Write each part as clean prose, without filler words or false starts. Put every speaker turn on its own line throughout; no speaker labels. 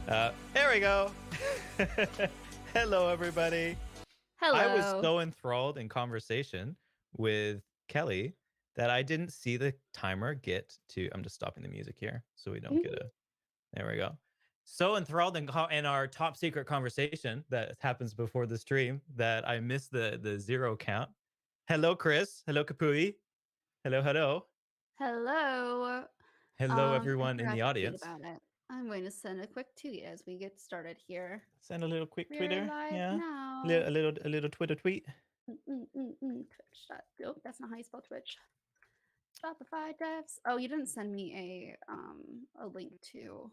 There we go. Hello, everybody. I was
Hello.
so enthralled in conversation with Kelly that I didn't see the timer get to. I'm just stopping the music here so we don't get
Mhm.
a. There we go. So enthralled in our top secret conversation that happens before the stream that I missed the zero count. Hello, Chris. Hello, Kapui. Hello, hello.
Hello.
Hello,
I
everyone in
forgot
the
to tweet
audience.
about it. I'm going to send a quick tweet as we get started here.
Send a little quick
We're
Twitter.
live
Yeah.
now.
A little Twitter tweet.
Twitch. Nope, that's not how you spell Twitch. Shopify devs. Oh, you didn't send me a link to.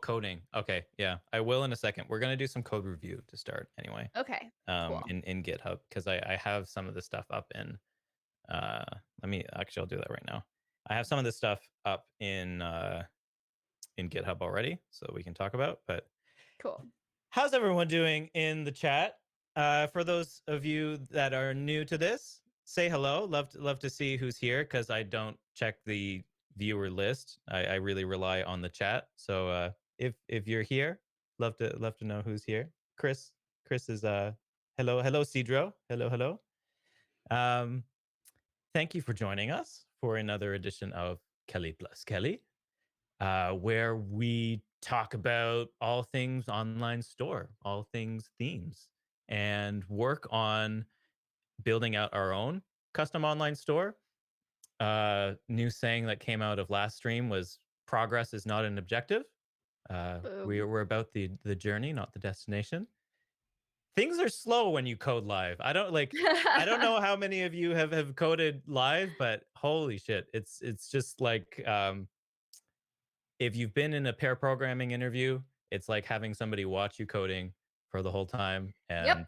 Coding. Okay, yeah. I will in a second. We're gonna do some code review to start anyway.
Okay, cool.
In GitHub because I have some of the stuff up in uh let me actually I'll do that right now. I have some of this stuff up in GitHub already, so we can talk about. But
Cool.
how's everyone doing in the chat? For those of you that are new to this, say hello. Love to see who's here because I don't check the viewer list. I really rely on the chat. So if you're here, love to know who's here. Chris is hello Cedro. Hello. Um, Thank you for joining us for another edition of Kelly Plus Kelly, where we talk about all things online store, all things themes, and work on building out our own custom online store. New saying that came out of last stream was progress is not an objective.
Boom.
We're about the journey, not the destination. Things are slow when you code live. I don't know how many of you have coded live, but holy shit, it's just like if you've been in a pair programming interview, it's like having somebody watch you coding for the whole time.
Yep.
And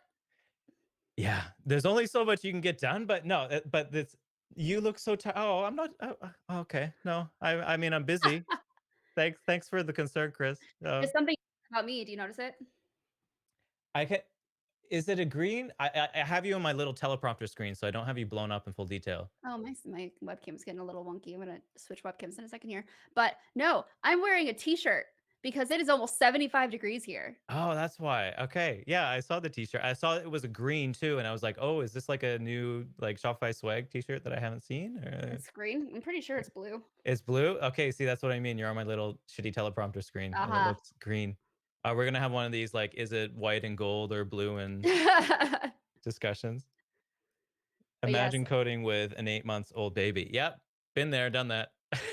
yeah, there's only so much you can get done. But no, but this you look so tired. Oh, I'm not. Okay, no, I mean I'm busy. Thanks for the concern, Chris.
There's something about me. Do you notice it?
I can. Is it a green? I have you on my little teleprompter screen, so I don't have you blown up in full detail.
Oh, my webcam's getting a little wonky. I'm gonna switch webcams in a second here. But no, I'm wearing a t-shirt because it is almost 75 degrees here.
Oh, that's why. Okay. Yeah, I saw the t-shirt. I saw it was a green too, and I was like, "Oh, is this like a new like Shopify swag t-shirt that I haven't seen?"
It's green. I'm pretty sure it's blue.
It's blue? Okay, see, that's what I mean. You're on my little shitty teleprompter screen, and it
Uh-huh.
looks green. We're gonna have one of these, like, is it white and gold or blue and discussions.
But yes,
Imagine coding with an 8 months old baby. Yep, been there, done that.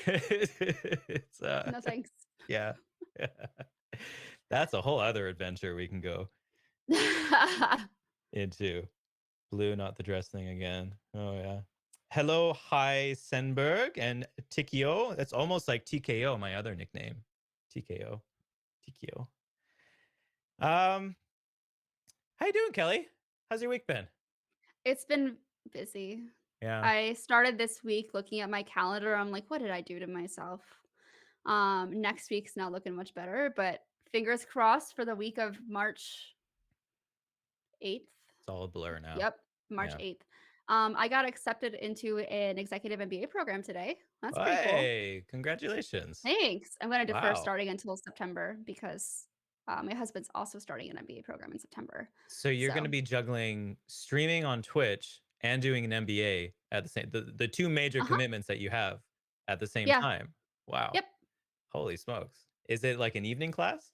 It's,
no thanks.
yeah. That's a whole other adventure we can go into. Blue, not the dress thing again. Oh, yeah. Hello, Hi Senberg and Tikio. That's almost like TKO, my other nickname. TKO. TKO. Um, how you doing, Kelly? How's your week been?
It's been busy.
Yeah.
I started this week looking at my calendar. I'm like, what did I do to myself? Next week's not looking much better, but fingers crossed for the week of March 8th.
It's all a blur now.
Yep, March
Yeah.
8th. I got accepted into an executive MBA program today. That's pretty cool.
Hey, congratulations.
Thanks. I'm gonna defer
Wow.
starting until September because, my husband's also starting an MBA program in September.
So you're going to
So
be juggling streaming on Twitch and doing an MBA at the same the two major
Uh-huh.
commitments that you have at the same
Yeah.
time. Wow.
Yep.
Holy smokes. Is it like an evening class?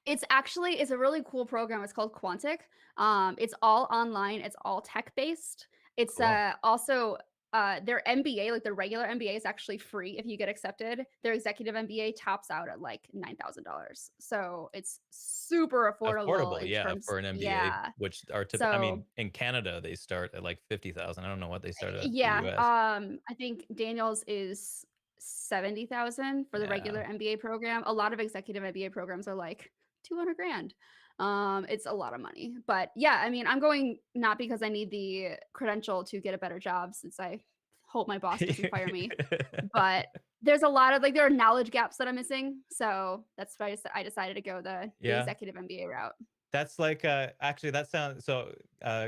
It's a really cool program. It's called Quantic. It's all online. It's all tech-based. It's,
Cool.
also, their MBA, like, their regular MBA is actually free if you get accepted. Their executive MBA tops out at, like, $9,000. So, it's super affordable
Affordable,
in
yeah,
terms.
for an MBA,
Yeah.
which are I
So
mean, in Canada, they start at like 50,000. I don't know what they start at the
yeah,
US.
I think Daniel's is 70,000 for the
Yeah.
regular MBA program. A lot of executive MBA programs are like 200 grand. It's a lot of money. But yeah, I mean, I'm going not because I need the credential to get a better job since I hope my boss doesn't fire me, but there's a lot of like there are knowledge gaps that I'm missing. So that's why I decided to go the
Yeah.
executive MBA route.
That's like, actually, that sounds so,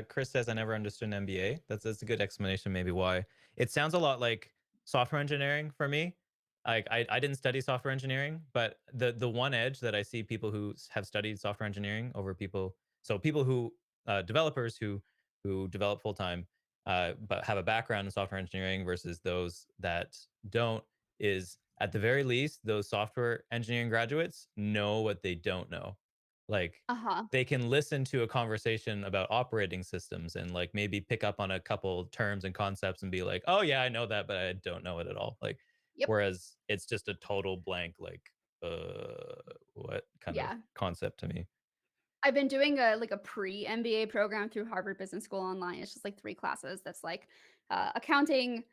Chris says, "I never understood an MBA." That's a good explanation maybe why. It sounds a lot like software engineering for me. like I didn't study software engineering, but the one edge that I see people who have studied software engineering over people, so people who developers who develop full time, but have a background in software engineering versus those that don't, is at the very least those software engineering graduates know what they don't know. Like
Uh-huh.
they can listen to a conversation about operating systems and like maybe pick up on a couple terms and concepts and be like, oh yeah, I know that, but I don't know it at all. Like,
Yep.
whereas it's just a total blank, like, what kind of
Yeah.
concept to me?
I've been doing a like a pre-MBA program through Harvard Business School online. It's just like 3 classes that's like, accounting,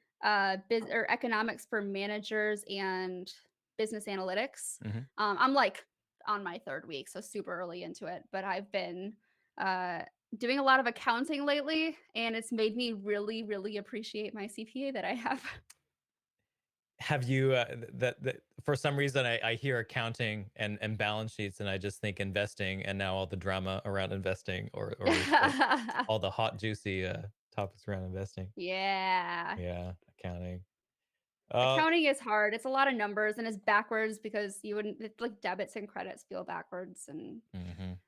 biz or economics for managers and business analytics.
Mhm.
I'm like on my 3rd week, so super early into it, but I've been, uh, doing a lot of accounting lately, and it's made me really, really appreciate my CPA that I have.
Have you, that for some reason I hear accounting and balance sheets and I just think investing and now all the drama around investing or all the hot juicy topics around investing.
Yeah.
Yeah, accounting. Uh,
Accounting is hard. It's a lot of numbers and it's backwards because you wouldn't it's like debits and credits feel backwards and
mhm.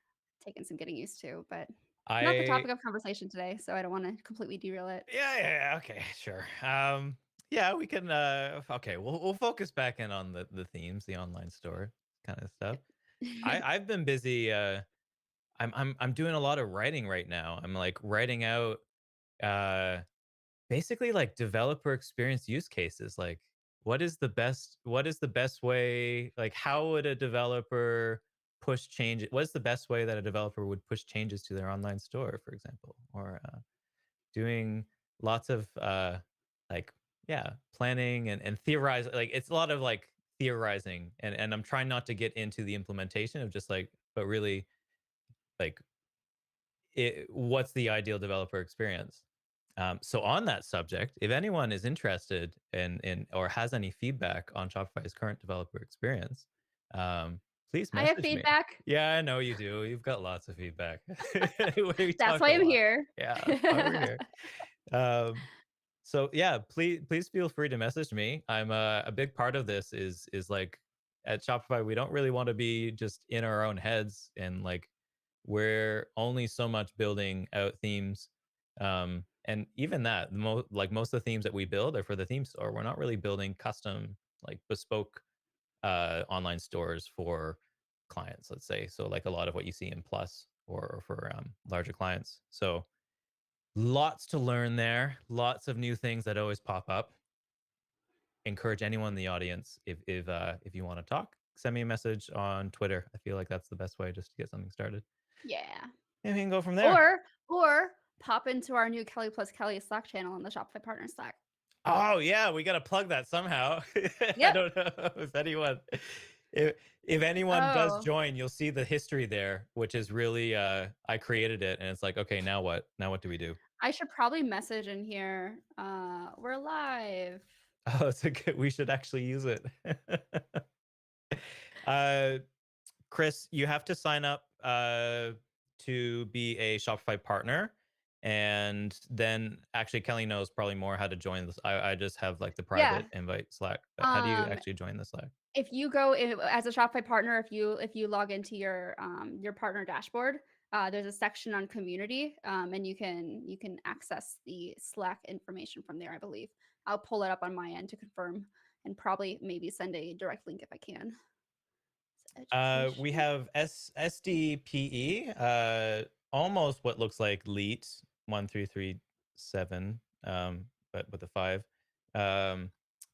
taking some getting used to, but not the
I
topic of conversation today, so I don't wanna completely derail it.
yeah, okay, sure. Yeah, we can okay, we'll focus back in on the themes, the online store kind of stuff. I've been busy I'm doing a lot of writing right now. I'm like writing out uh basically like developer experience use cases. Like what is the best way, like how would a developer push change, what's the best way that a developer would push changes to their online store, for example, or doing lots of like yeah, planning and theorize, like it's a lot of like theorizing and I'm trying not to get into the implementation of just like, but really like what's the ideal developer experience. So on that subject, if anyone is interested in or has any feedback on Shopify's current developer experience, please
I have
message me.
feedback.
Yeah, I know you do. You've got lots of feedback. We
That's
talk
why
a
I'm
lot.
here.
Yeah, that's why we're here. Um, so yeah, please feel free to message me. I'm a big part of this is like at Shopify, we don't really want to be just in our own heads and like we're only so much building out themes. And even that, like most of the themes that we build are for the theme store. We're not really building custom, like bespoke online stores for clients, let's say. So like a lot of what you see in Plus or for larger clients. So lots to learn there. Lots of new things that always pop up. Encourage anyone in the audience, if you want to talk, send me a message on Twitter. I feel like that's the best way just to get something started.
Yeah.
And we can go from there.
Or pop into our new Kelly plus Kelly Slack channel on the Shopify Partner Slack.
Oh yeah, we gotta plug that somehow. I
Yep.
don't know if anyone, if anyone does
Oh,
join, you'll see the history there, which is really I created it and it's like, okay, now what? Now what do we do?
I should probably message in here, "We're live."
Oh, it's a good, we should actually use it. uh Chris, you have to sign up to be a Shopify partner. And then actually Kelly knows probably more how to join this. I just have like the
Yeah.
private invite Slack. But how do you
Um,
actually join the Slack?
if you go as a Shopify partner, if you log into your partner dashboard, there's a section on community, and you can access the Slack information from there, I believe. I'll pull it up on my end to confirm and probably maybe send a direct link if I can.
We
Education.
have SDPE, almost what looks like LEET 1337, but with a five. Um,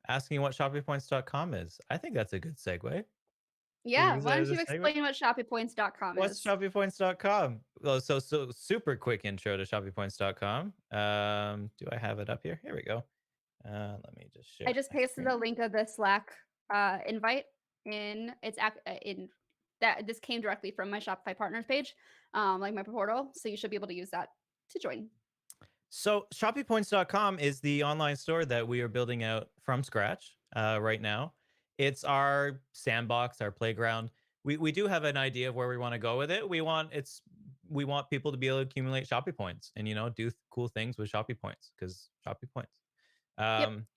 Asking what shoppingpoints.com is. I think that's a good segue. We
Yeah,
use
why
that
don't
as a
you
segue.
explain what shoppingpoints.com
What's
is?
shoppingpoints.com? Well, so super quick intro to shoppingpoints.com. Do I have it up here? Here we go. Let me just
I
share
just
my
pasted the
screen.
link of the Slack, invite in in that this came directly from my Shopify partners page, like my portal, so you should be able to use that to join.
So shoppingpoints.com is the online store that we are building out from scratch right now. It's our sandbox, our playground. We do have an idea of where we want to go with it. We want people to be able to accumulate Shopee points and do cool things with Shopee points because Shopee points.
Yep.
Um,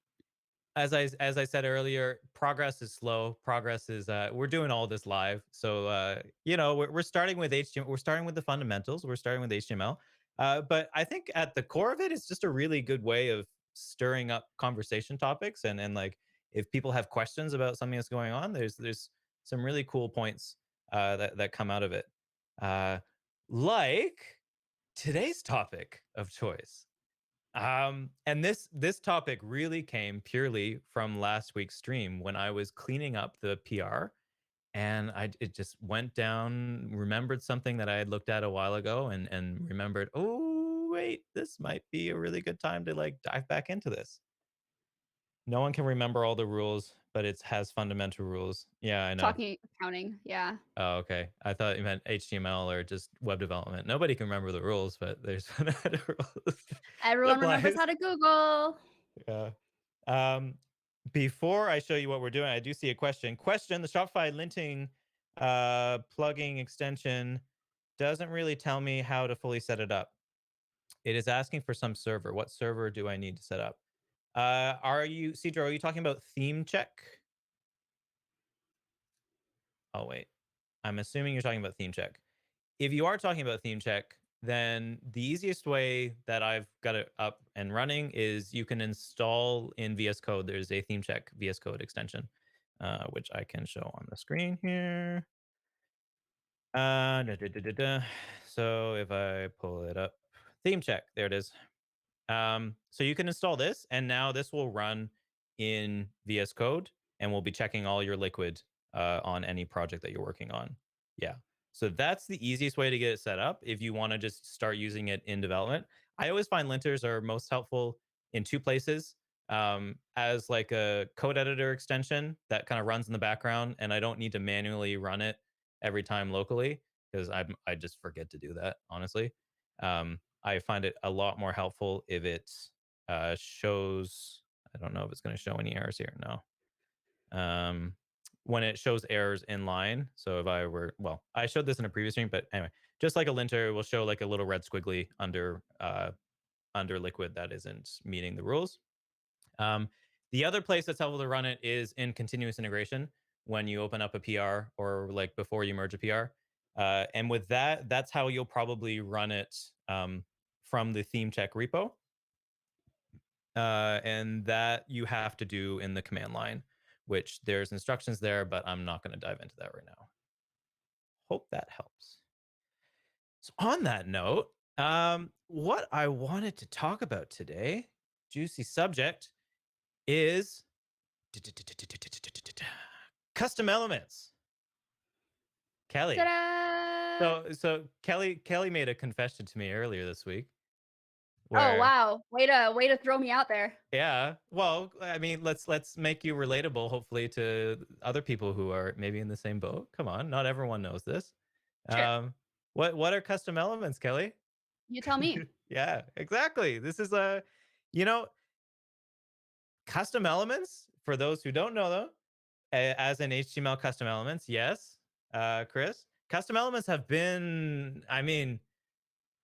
as I said earlier, progress is slow. Progress is we're doing all this live. So we're starting with HTML, we're starting with the fundamentals, we're starting with HTML. But I think at the core of it, it's just a really good way of stirring up conversation topics, and like if people have questions about something that's going on, there's some really cool points that come out of it. Uh like today's topic of choice. And this topic really came purely from last week's stream when I was cleaning up the PR, and it just went down, remembered something that I had looked at a while ago, and remembered, oh wait, this might be a really good time to like dive back into this. No one can remember all the rules, but it has fundamental rules. Yeah, I know.
Talking accounting, yeah.
Oh, okay. I thought you meant HTML or just web development. Nobody can remember the rules, but there's fundamental rules. It
Everyone remembers
applies.
how to Google.
Yeah. Um, Before I show you what we're doing, I do see a question. Question: the Shopify linting plugging extension doesn't really tell me how to fully set it up. It is asking for some server. What server do I need to set up? Are you, Cedro, are you talking about theme check? Oh, wait. I'm assuming you're talking about theme check. If you are talking about theme check, then the easiest way that I've got it up and running is you can install in VS Code. There's a theme check VS Code extension, which I can show on the screen here. Da, da, da, da, da. So if I pull it up, theme check, there it is. So you can install this, and now this will run in VS Code, and we'll be checking all your liquid on any project that you're working on. Yeah. So that's the easiest way to get it set up if you want to just start using it in development. I always find linters are most helpful in two places. As like a code editor extension that kind of runs in the background, and I don't need to manually run it every time locally because I just forget to do that, honestly. I find it a lot more helpful if it shows. I don't know if it's going to show any errors here. No. When it shows errors in line. So if I were, well, I showed this in a previous stream, but anyway, just like a linter, it will show like a little red squiggly under liquid that isn't meeting the rules. Um, the other place that's helpful to run it is in continuous integration when you open up a PR or like before you merge a PR. And with that, that's how you'll probably run it from the theme check repo. And that you have to do in the command line, which there's instructions there, but I'm not going to dive into that right now. Hope that helps. So, on that note, what I wanted to talk about today, juicy subject, is custom elements. Kelly.
Ta-da!
So Kelly made a confession to me earlier this week
Oh,
where
wow. Way to throw me out there.
yeah, well, I mean, let's make you relatable hopefully to other people who are maybe in the same boat. Come on, not everyone knows this.
Sure.
Um what are custom elements, Kelly?
You tell me.
Yeah, exactly. This is a you know, custom elements for those who don't know them, as in HTML custom elements. Yes. Chris, custom elements have been, I mean,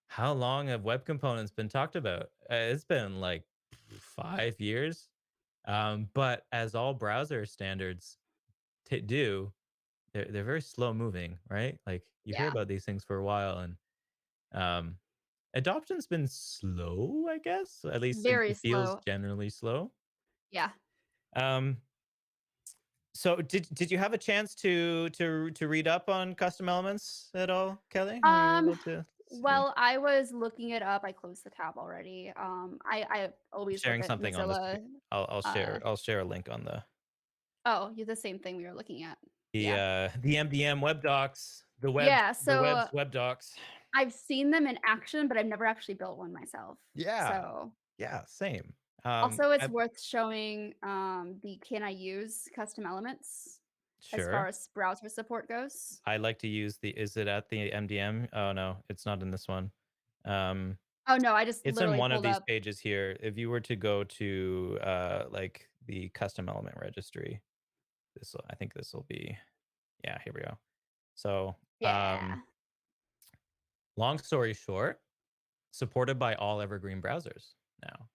how long have web components been talked about? It's been like 5 years. But as all browser standards do, they're very slow moving, right? Like you hear
Yeah.
about these things for a while, and um, adoption's been slow, I guess. At least
Very
it feels
slow.
generally slow.
Yeah.
Um, so did you have a chance to read up on custom elements at all, Kelly? Were you
Um,
able to see?
well, I was looking it up. I closed the tab already. I always look
Sharing
at
something on the
Mozilla.
screen. I'll
Uh,
share a link on
oh, you're the same thing we were looking at.
the
Yeah.
the MDM web docs,
Yeah.
the
So
web's web docs.
I've seen them in action, but I've never actually built one myself.
Yeah.
So
Yeah, same.
also it's
I've
worth showing the can I use custom elements as far
sure.
as browser support goes.
I like to use the is it at the MDM? Oh no, it's not in this one. Um,
Oh no, I just
it's in
literally
one of
pulled
these
up.
pages here. If you were to go to like the custom element registry, I think this will be yeah, here we go. So,
Yeah.
long story short, supported by all evergreen browsers now.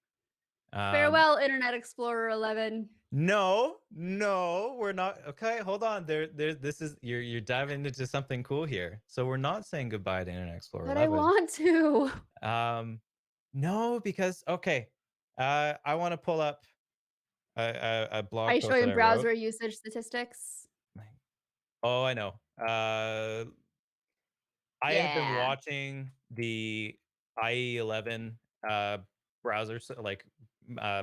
Um,
Farewell, Internet Explorer 11.
no, no, we're not. Okay, hold on. This is you're diving into something cool here. So we're not saying goodbye to Internet Explorer
But I
11.
want to.
Um, no, because okay, I want to pull up a
Are
blog
you
post that
showing
I wrote.
browser usage statistics?
Oh, I know. I have been
Yeah.
watching the IE11 browser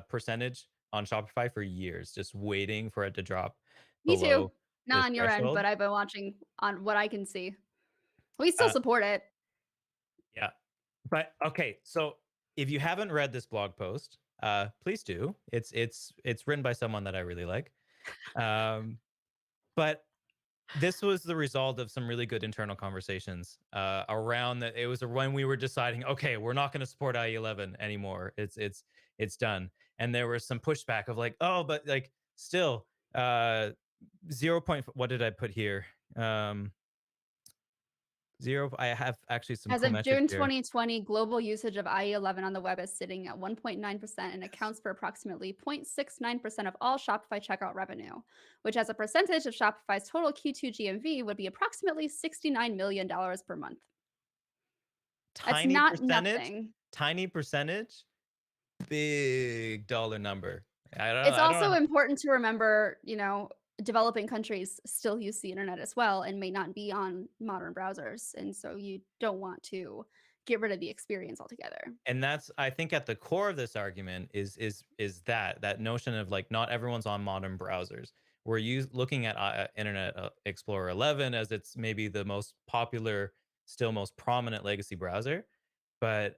percentage on Shopify for years, just waiting for it to drop
Me too.
below
Not
this
on your end,
threshold.
but I've been watching on what I can see. We still
Uh,
support it.
yeah, but okay. So if you haven't read this blog post, please do. It's written by someone that I really like. Um, but this was the result of some really good internal conversations around that. It was when we were deciding, okay, we're not going to support IE11 anymore. It's done. And there was some pushback of like, oh, but like still, 0. What did I put here? Um, Zero. I have actually some
As
cool
of
metrics
June
here.
2020, global usage of IE11 on the web is sitting at 1.9% and
Yes.
accounts for approximately 0.69% of all Shopify checkout revenue, which as a percentage of Shopify's total Q2 GMV would be approximately $69 million per month. That's
Tiny
not
percentage,
nothing.
tiny percentage, big dollar number. I don't.
It's
I don't
also
know.
important to remember, developing countries still use the internet as well and may not be on modern browsers. And so you don't want to get rid of the experience altogether.
And that's, I think, at the core of this argument is that notion of like not everyone's on modern browsers. We're looking at Internet Explorer 11 as it's maybe the most popular, still most prominent legacy browser. But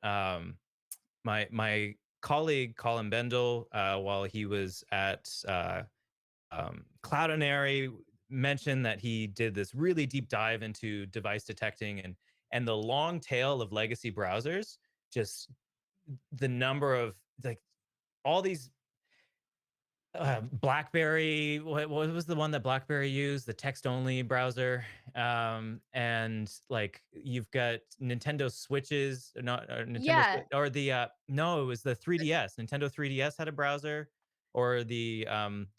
my colleague Colin Bendel, while he was at Cloudinary, mentioned that he did this really deep dive into device detecting and the long tail of legacy browsers, just the number of like all these BlackBerry. What was the one that BlackBerry used? The text only browser. And like you've got Nintendo Switches, not Nintendo
Yeah,
Switch, or the no, it was the 3DS. Nintendo 3DS had a browser, or the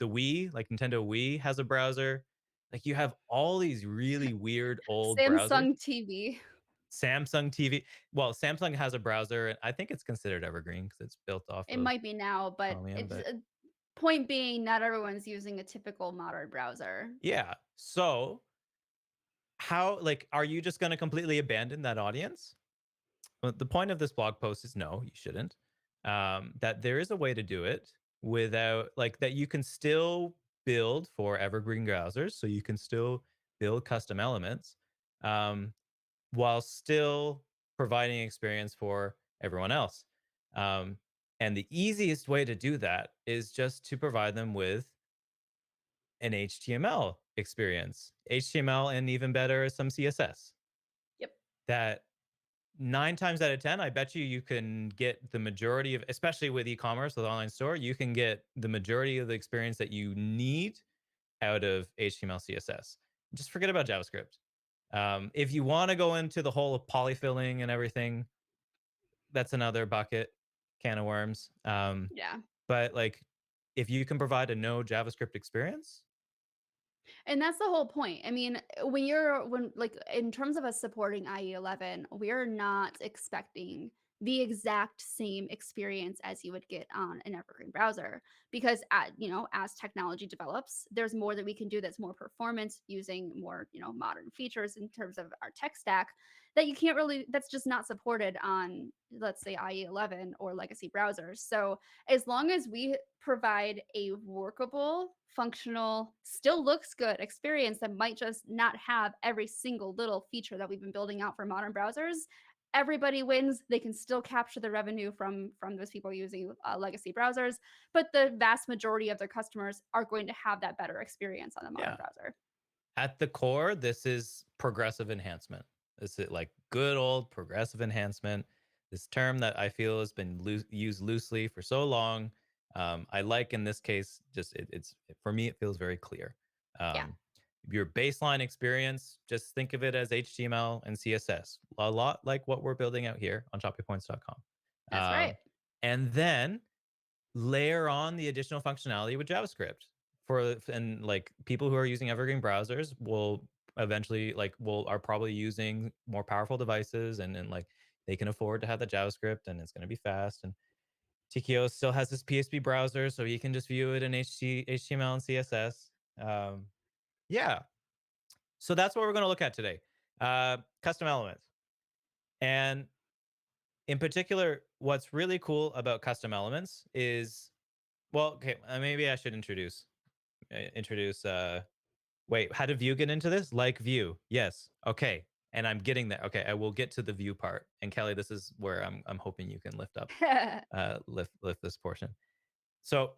Wii, like Nintendo Wii has a browser. Like you have all these really weird old browsers.
Samsung TV.
Samsung TV. Well, Samsung has a browser, and I think it's considered evergreen because it's built off
It
of
might be now, but
Chromium.
it's
But
point being, not everyone's using a typical modern browser.
yeah, so how, like, are you just going to completely abandon that audience? Well, the point of this blog post is no, you shouldn't. That there is a way to do it without, like, that you can still build for evergreen browsers, so you can still build custom elements, um, while still providing experience for everyone else. Um, and the easiest way to do that is just to provide them with an HTML experience, HTML, and even better, some CSS.
Yep.
That 9 times out of 10, I bet you can get the majority of, especially with e-commerce, with online store, you can get the majority of the experience that you need out of HTML, CSS. Just forget about JavaScript. If you want to go into the whole of polyfilling and everything, that's another bucket, can of worms.
Yeah.
But like, if you can provide a no JavaScript experience,
And that's the whole point. I mean, when like in terms of us supporting IE11, we're not expecting the exact same experience as you would get on an evergreen browser because as technology develops, there's more that we can do that's more performance using more, modern features in terms of our tech stack that you can't really that's just not supported on, let's say, IE11 or legacy browsers. So, as long as we provide a workable, functional, still looks good experience that might just not have every single little feature that we've been building out for modern browsers, everybody wins. They can still capture the revenue from those people using legacy browsers, but the vast majority of their customers are going to have that better experience on the modern
yeah,
browser.
at the core, this is progressive enhancement. This is like good old progressive enhancement. This term that I feel has been used loosely for so long. I like in this case, just for me, it feels very clear.
Yeah,
Um, your baseline experience, just think of it as HTML and CSS, a lot like what we're building out here on shoppingpoints.com.
that's right.
And then layer on the additional functionality with JavaScript and like people who are using evergreen browsers will eventually like will are probably using more powerful devices and like they can afford to have the JavaScript and it's going to be fast. And TKO still has this PSP browser, so you can just view it in HTML and CSS. Um, yeah, so that's what we're going to look at today. Custom elements. And in particular, what's really cool about custom elements is, well, okay, maybe I should introduce wait, how did Vue get into this? Like Vue. Yes. Okay. And I'm getting there. Okay, I will get to the Vue part. And Kelly, this is where I'm hoping you can lift up lift this portion. So,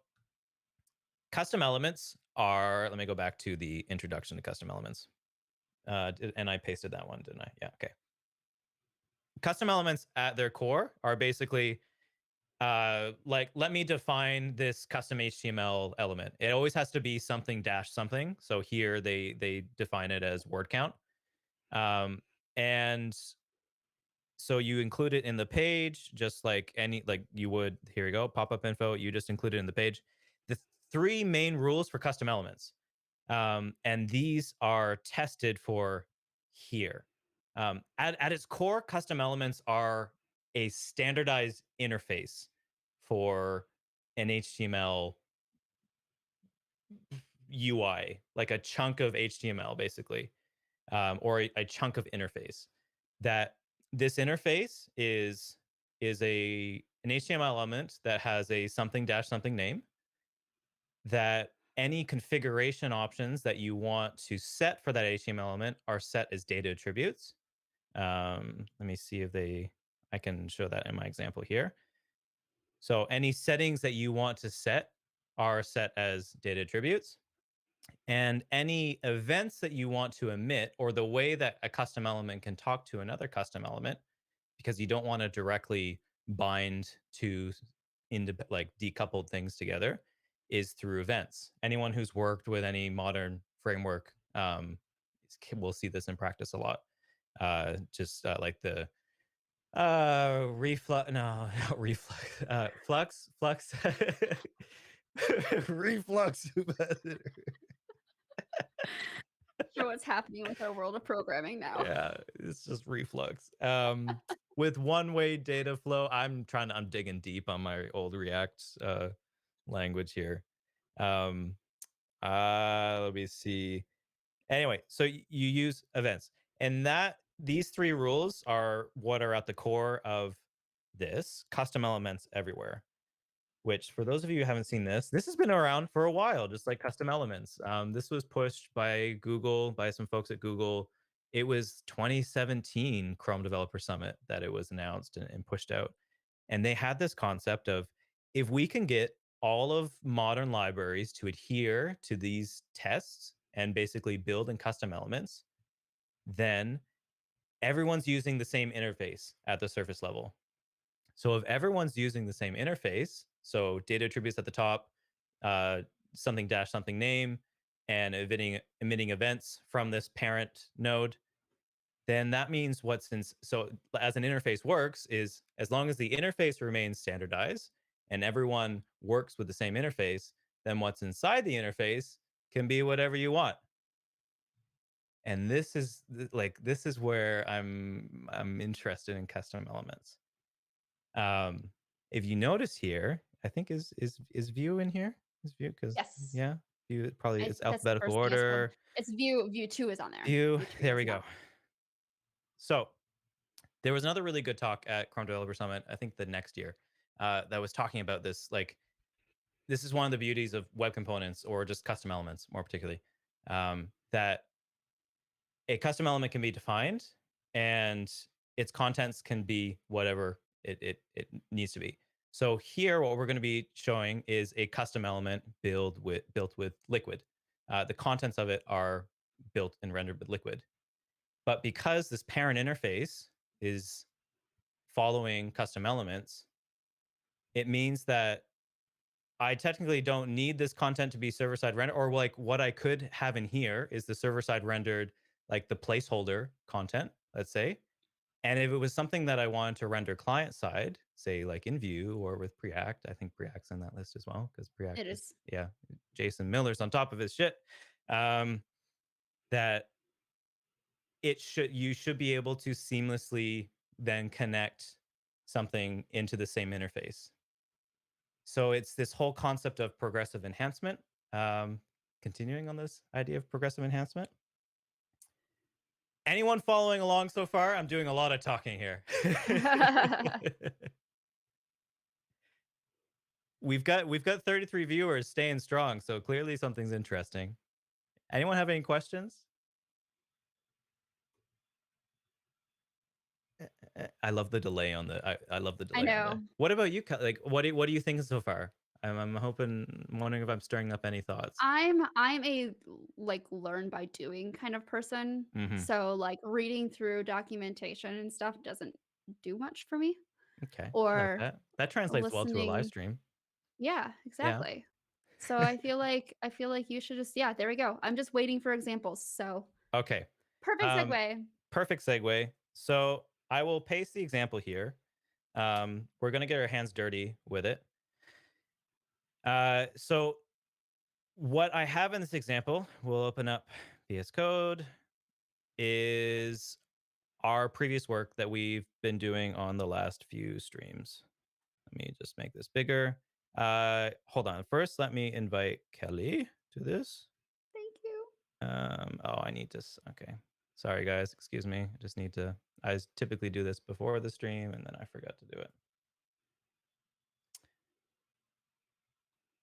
custom elements are, let me go back to the introduction to custom elements. And I pasted that one, didn't I? Yeah, okay. Custom elements at their core are basically like let me define this custom HTML element. It always has to be something dash something. So here they define it as word count. And so you include it in the page, just like any like you would. Here we go, pop up info. You just include it in the page. The three main rules for custom elements, and these are tested for here. At its core, custom elements are a standardized interface for an HTML UI, like a chunk of HTML, basically, or a chunk of interface. That this interface is a an HTML element that has a something dash something name. That any configuration options that you want to set for that HTML element are set as data attributes. Let me see if I can show that in my example here. So any settings that you want to set are set as data attributes. And any events that you want to emit, or the way that a custom element can talk to another custom element, because you don't want to directly bind to like decoupled things together, is through events. Anyone who's worked with any modern framework will see this in practice a lot. Just like the reflux, no, not reflux, flux, reflux capacitor.
Sure what's happening with our world of programming now.
Yeah, it's just reflux. With one-way data flow, I'm digging deep on my old React language here. Um, Let me see. Anyway, so you use events, and that these three rules are what are at the core of this custom elements everywhere. Which, for those of you who haven't seen this has been around for a while, just like custom elements. This was pushed by Google, by some folks at Google. It was 2017 Chrome Developer Summit that it was announced and pushed out. And they had this concept of, if we can get all of modern libraries to adhere to these tests and basically build in custom elements, then everyone's using the same interface at the surface level. So if everyone's using the same interface, so data attributes at the top, uh, something dash something name, and emitting events from this parent node, then that means so as an interface works is, as long as the interface remains standardized and everyone works with the same interface, then what's inside the interface can be whatever you want. And this is where I'm interested in custom elements. Um, if you notice here, I think is Vue in here? Is Vue, because
Yes.
yeah, Vue probably
I
it's
think that's the
alphabetical
first thing I scrolled.
order.
It's Vue 2 is on there.
Vue,
Vue 3
there
is
we
not.
go. So there was another really good talk at Chrome Developer Summit, I think the next year, that was talking about this. Like, this is one of the beauties of web components or just custom elements, more particularly, that a custom element can be defined and its contents can be whatever it needs to be. So here, what we're going to be showing is a custom element built with Liquid. The contents of it are built and rendered with Liquid. But because this parent interface is following custom elements, it means that I technically don't need this content to be server side rendered, or like what I could have in here is the server side rendered, like the placeholder content, let's say. And if it was something that I wanted to render client side, say like in Vue or with Preact. I think Preact's in that list as well because Preact
It
is,
is.
yeah, Jason Miller's on top of his shit. Um, that you should be able to seamlessly then connect something into the same interface. So it's this whole concept of progressive enhancement. Um, Continuing on this idea of progressive enhancement. Anyone following along so far? I'm doing a lot of talking here. We've got 33 viewers staying strong, so clearly something's interesting. Anyone have any questions? I love the delay on the I love the
I
delay on the.
know.
What about you? Like what do you think so far? I'm hoping wondering if I'm stirring up any thoughts.
I'm a like learn by doing kind of person.
Mhm.
So like reading through documentation and stuff doesn't do much for me
Okay. I like
or
that. That translates well to a live
listening.
stream.
Yeah,
Yeah.
exactly. So I feel like you should just yeah, there we go. I'm just waiting for examples. So
Okay.
perfect
Um
segue.
Perfect segue. So, I will paste the example here. We're going to get our hands dirty with it. So what I have in this example, we'll open up VS Code, is our previous work that we've been doing on the last few streams. Let me just make this bigger. Hold on. First, let me invite Kelly to this.
Thank you.
Oh, I need to. Okay. Sorry, guys. Excuse me. I just need to. Typically do this before the stream, and then I forgot to do it.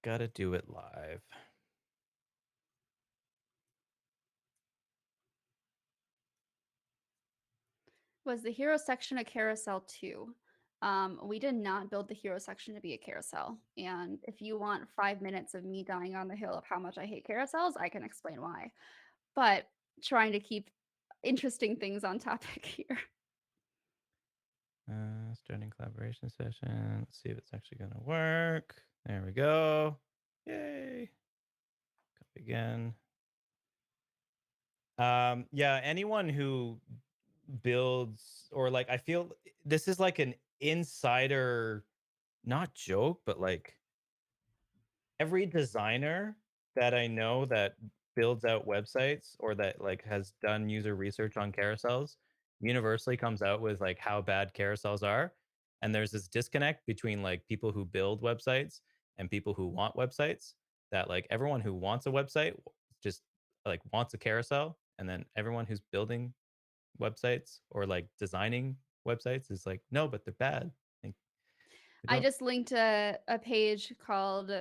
Gotta do it live.
Was the hero section a carousel too? We did not build the hero section to be a carousel. And if you want 5 minutes of me dying on the hill of how much I hate carousels, I can explain why. But trying to keep interesting things on topic here.
Starting collaboration session. Let's see if it's actually gonna work. There we go. Yay. Copy again. Yeah, anyone who builds or like I feel this is like an insider, not joke, but like every designer that I know that builds out websites or that like has done user research on carousels universally comes out with like how bad carousels are. And there's this disconnect between like people who build websites and people who want websites, that like everyone who wants a website just like wants a carousel. And then everyone who's building websites or like designing websites is like, no, but they're bad. Like, we
I
don't.
just linked a page called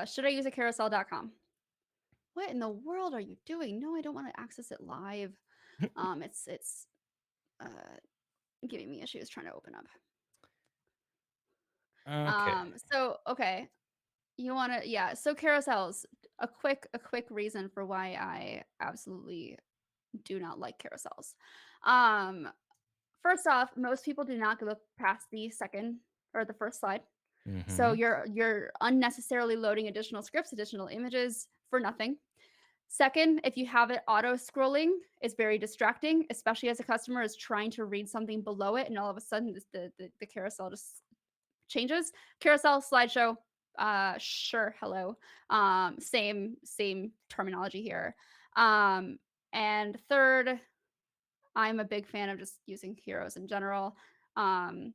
should I use a carousel.com. What in the world are you doing? No, I don't want to access it live. It's uh, giving me issues trying to open up.
Okay.
So okay, you want to yeah. So carousels. A quick reason for why I absolutely do not like carousels. Um, First off, most people do not look past the second or the first slide. So
Mm-hmm.
you're unnecessarily loading additional scripts, additional images for nothing. Second, if you have it auto scrolling, it's very distracting, especially as a customer is trying to read something below it, and all of a sudden the carousel just changes. Carousel, slideshow, sure, hello. Same terminology here. Um, and third, I'm a big fan of just using heroes in general. Um,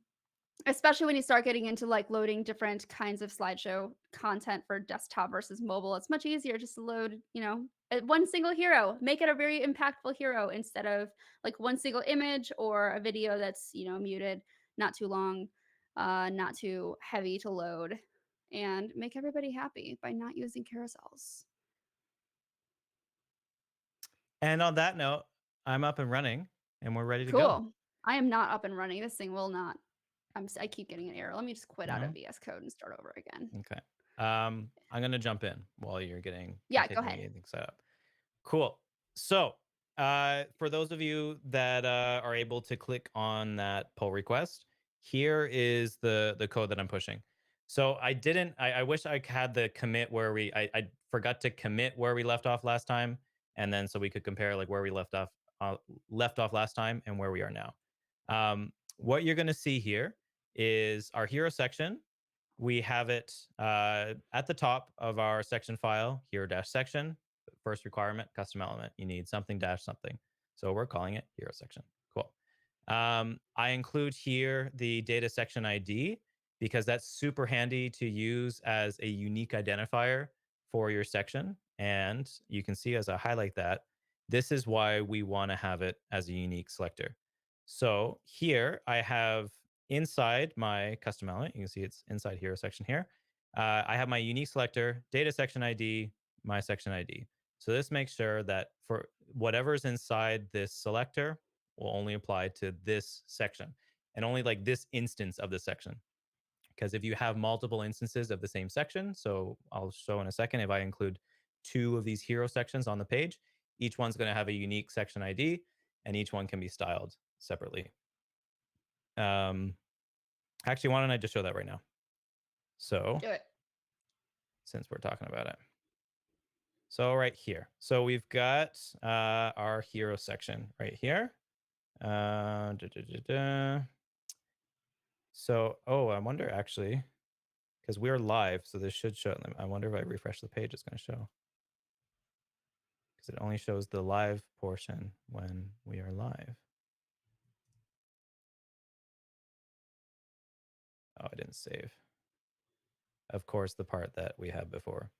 Especially when you start getting into like loading different kinds of slideshow content for desktop versus mobile, it's much easier just to load, one single hero, make it a very impactful hero instead of like one single image or a video that's, muted, not too long, not too heavy to load, and make everybody happy by not using carousels.
And on that note, I'm up and running and we're ready to go.
Cool. I am not up and running. This thing will not. I keep getting an error. Let me just quit out of
No?
VS Code and start over again.
Okay. I'm gonna jump in while you're getting
Yeah, go
continuing
ahead.
getting set up. Cool. So, for those of you that are able to click on that pull request, here is the code that I'm pushing. So I didn't. I wish I had the commit where I forgot to commit where we left off last time, and then so we could compare like where we left off last time and where we are now. What you're going to see here is our hero section. We have it at the top of our section file, hero dash section. First requirement, custom element. You need something dash something. So we're calling it hero section. Cool. I include here the data section ID because that's super handy to use as a unique identifier for your section. And you can see as I highlight that, this is why we want to have it as a unique selector. So here I have inside my custom element, you can see it's inside hero section here. I have my unique selector, data section ID, my section ID. So this makes sure that for whatever's inside this selector will only apply to this section and only like this instance of the section. Because if you have multiple instances of the same section, so I'll show in a second, if I include two of these hero sections on the page, each one's going to have a unique section ID and each one can be styled separately. Um, Actually, why don't I just show that right now? So,
Do it.
since we're talking about it. So, right here. So, we've got our hero section right here. Da, da, da, da. So, oh, I wonder actually, because we're live, so this should show. I wonder if I refresh the page, it's going to show. Because it only shows the live portion when we are live. Oh, I didn't save. Of course, the part that we had before.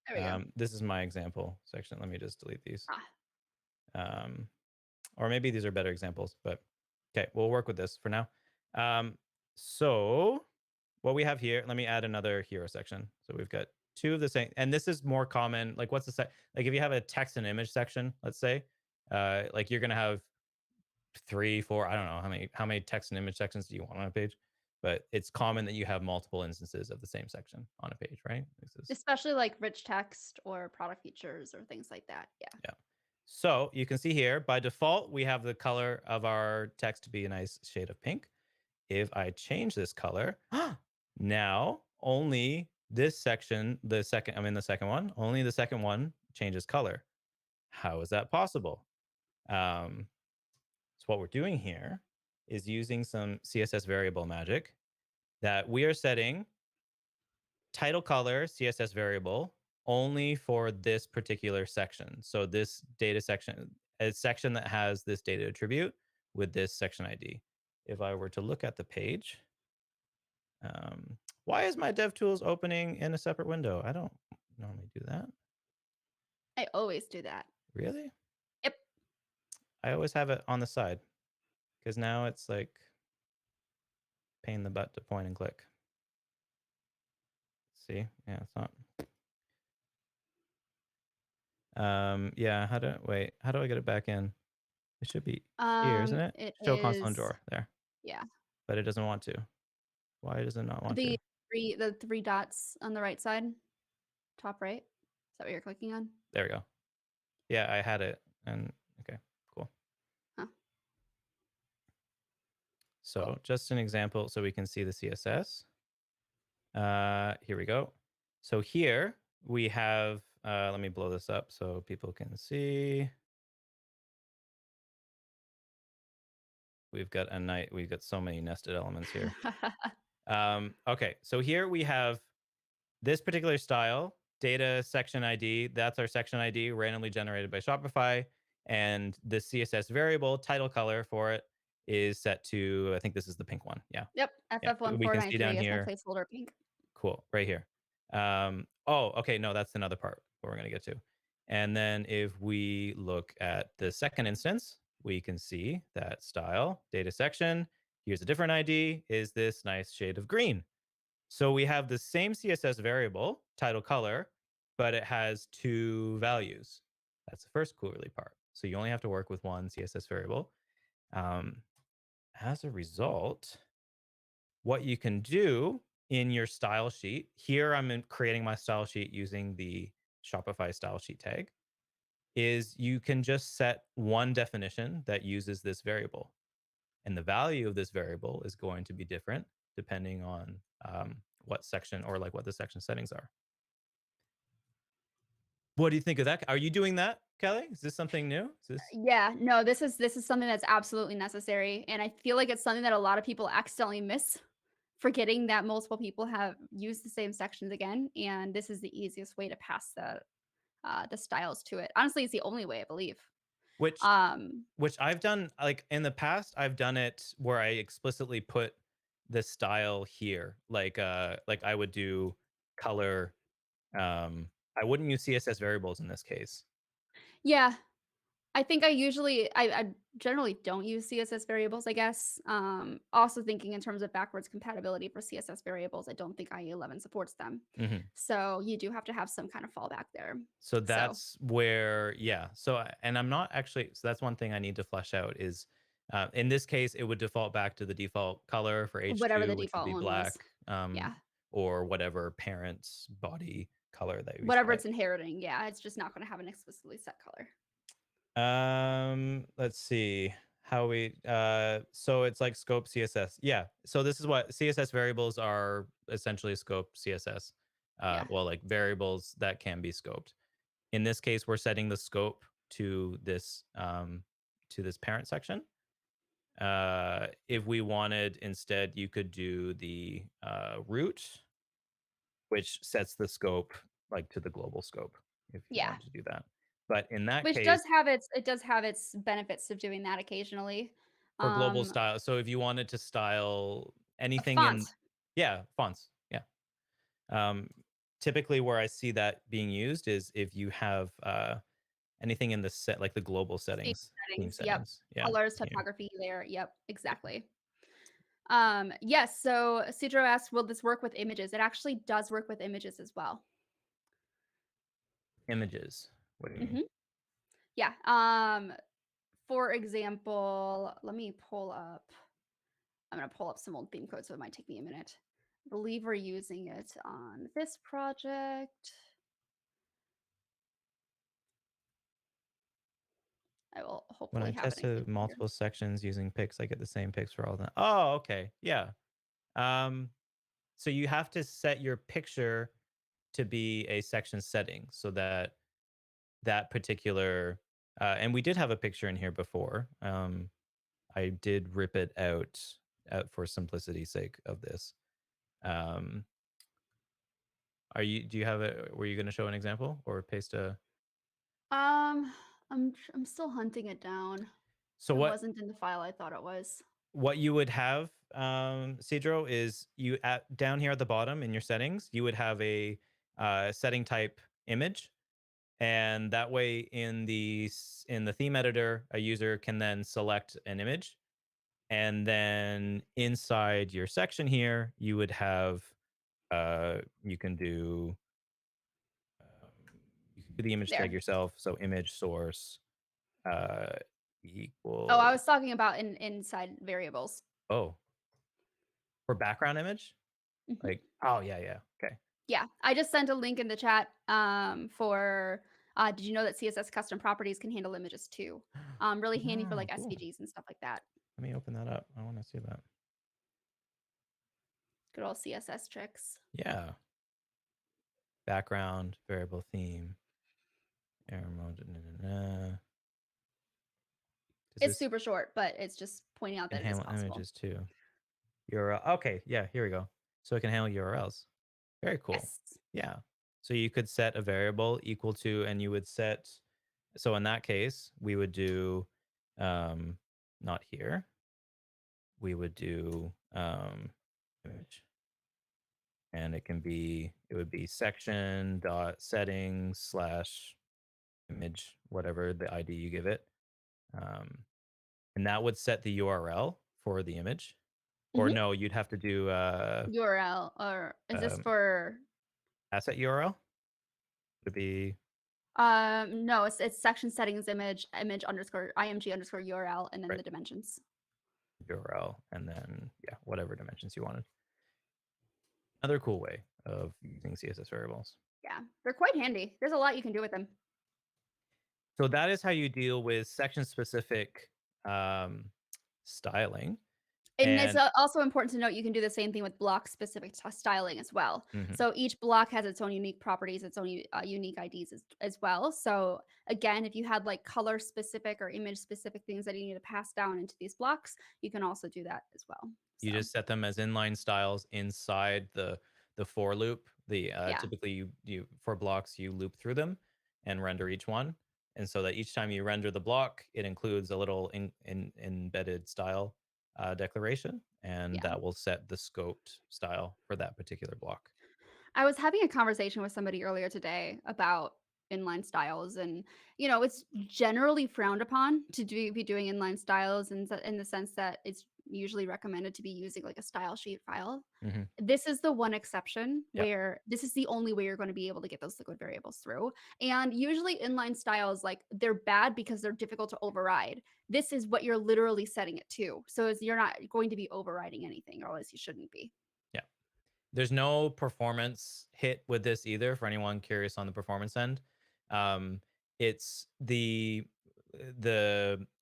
There we go.
This is my example section. Let me just delete these.
Ah,
Um, or maybe these are better examples, but okay, we'll work with this for now. So what we have here, let me add another hero section. So we've got two of the same, and this is more common. Like what's the like if you have a text and image section, let's say, like you're gonna have three, four, I don't know how many text and image sections do you want on a page, but it's common that you have multiple instances of the same section on a page, right? This is
especially like rich text or product features or things like that. Yeah.
yeah. So you can see here, by default, we have the color of our text to be a nice shade of pink. If I change this color, now only this section, I'm in the second one, only the second one changes color. How is that possible? Um, so what we're doing here is using some CSS variable magic that we are setting title color CSS variable only for this particular section. So this data section, a section that has this data attribute with this section ID. If I were to look at the page, why is my DevTools opening in a separate window? I don't normally do that.
I always do that.
Really?
Yep.
I always have it on the side because now it's like pain in the butt to point and click. See? Yeah, it's not. Yeah, how do I get it back in? It should be here, isn't it?
It
Show console and
is,
drawer there,
yeah.
but it doesn't want to. Why does it not want
The
to?
three dots on the right side, top right. Is that what you're clicking on?
There we go. Yeah, I had it and okay, cool.
Huh. Cool.
So just an example so we can see the CSS. Here we go. So here we have, let me blow this up so people can see. We've got so many nested elements here. Okay, so here we have this particular style, data section ID, that's our section ID randomly generated by Shopify. And the CSS variable title color for it is set to, I think this is the pink one. Yeah.
Yep,
Yeah. We can see down
FF1493 is my
here.
placeholder pink.
Cool. Right here. Oh, okay. No, that's another part where we're going to get to. And then if we look at the second instance, we can see that style data section. Here's a different ID is this nice shade of green. So we have the same CSS variable, title color, but it has two values. That's the first coolly part. So you only have to work with one CSS variable. Um, as a result, what you can do in your style sheet, here creating my style sheet using the Shopify style sheet tag, is you can just set one definition that uses this variable. And the value of this variable is going to be different depending on what section or like what the section settings are. What do you think of that? Are you doing that, Kelly? Is this something new? Is this
Yeah, no, this is something that's absolutely necessary, and I feel like it's something that a lot of people accidentally miss forgetting that multiple people have used the same sections again, and this is the easiest way to pass the styles to it. Honestly, it's the only way, I believe.
Which
Um,
which I've done, like, in the past, I've done it where I explicitly put the style here. Like I would do color, I wouldn't use CSS variables in this case.
yeah, I think I generally don't use CSS variables, I guess. Also thinking in terms of backwards compatibility for CSS variables, I don't think IE11 supports them.
Mhm.
So you do have to have some kind of fallback there.
So
So
that's where, yeah. And I'm not actually, so that's one thing I need to flesh out is, in this case, it would default back to the default color for
whatever the
H2, which would
default
be
one was.
black,
Yeah.
or whatever parent's body color that we
Whatever
set.
it's inheriting. Yeah, it's just not going to have an explicitly set color.
Let's see how we, so it's like scope CSS. Yeah. So this is what CSS variables are, essentially scope CSS.
Yeah.
Well, like variables that can be scoped. In this case, we're setting the scope to this parent section. If we wanted, instead, you could do the root, which sets the scope like to the global scope if you
Yeah.
wanted to do that. But in that
Which
case,
does have its benefits of doing that occasionally.
for global
Um,
style, so if you wanted to style
a
anything
font.
in, yeah, fonts, yeah. Um, Typically, where I see that being used is if you have anything in the set, like the global
Theme
settings, theme
settings. Yep.
settings. Yeah.
Colors,
You,
typography there. Yep,
yeah.
exactly. Yes, so Cedro asked, will this work with images? It actually does work with images as well.
Images. What do you mean?
Mhm. Yeah. For example, let me pull up I'm gonna pull up some old theme code, so it might take me a minute. I believe we're using it on this project. I will
When
hopefully
I
have it
tested
included here.
multiple sections using pics, I get the same pics for all of them. Oh, okay. Yeah. Um, so you have to set your picture to be a section setting so that that particular, and we did have a picture in here before. I did rip it out for simplicity's sake of this. Um, do you have it? Were you going to show an example or paste a,
Um, I'm still hunting it down.
so
It
what,
wasn't in the file I thought it was.
what you would have, Cedro, is you at down here at the bottom in your settings, you would have a setting type image, and that way in the theme editor, a user can then select an image, and then inside your section here, you would have you can do you can do the image tag
There.
yourself. So image source uh,
Oh, I
equal,
was talking about inside variables.
oh, for background image,
Mhm.
like, oh yeah, yeah, okay.
Yeah, I just sent a link in the chat, for, did you know that CSS custom properties can handle images too? Really handy for,
Oh,
like,
cool.
SVGs and stuff like that.
Let me open that up. I want to see that.
Good old CSS tricks.
Yeah. Background, variable theme, error mode. Does
It's
this
super short, but it's just pointing out
can
that it is
handle
possible.
images too? URL. Okay. Yeah. Here we go. So it can handle URLs. Very cool.
Yes.
Yeah. So you could set a variable equal to, and you would set, so in that case, we would do, um, not here. We would do image, and it would be section dot settings slash image, whatever the ID you give it. Um, and that would set the URL for the image. Or
Mhm.
no, you'd have to do
URL, or is this
um,
for
asset URL. Would be
no, it's section settings image underscore img underscore URL and then
right
the dimensions.
URL, and then yeah, whatever dimensions you wanted. Another cool way of using CSS variables.
Yeah, they're quite handy. There's a lot you can do with them.
So that is how you deal with section specific um, styling.
And it's
And
also important to note you can do the same thing with block specific styling as well.
mhm.
So each block has its own unique properties, its own unique IDs as well. So again, if you had like color specific or image specific things that you need to pass down into these blocks, you can also do that as well.
You
So,
just set them as inline styles inside the for loop. The
yeah.
typically you for blocks you loop through them and render each one, and so that each time you render the block, it includes a little embedded style declaration, and
Yeah.
that will set the scoped style for that particular block.
I was having a conversation with somebody earlier today about inline styles, and it's generally frowned upon to be doing inline styles in the sense that it's usually recommended to be using like a style sheet file.
Hmm.
This is the one exception
Yeah,
where this is the only way you're going to be able to get those liquid variables through. And usually inline styles, like, they're bad because they're difficult to override. This is what you're literally setting it to. So you're not going to be overriding anything, or at least you shouldn't be.
yeah. There's no performance hit with this either for anyone curious on the performance end. Um, it's the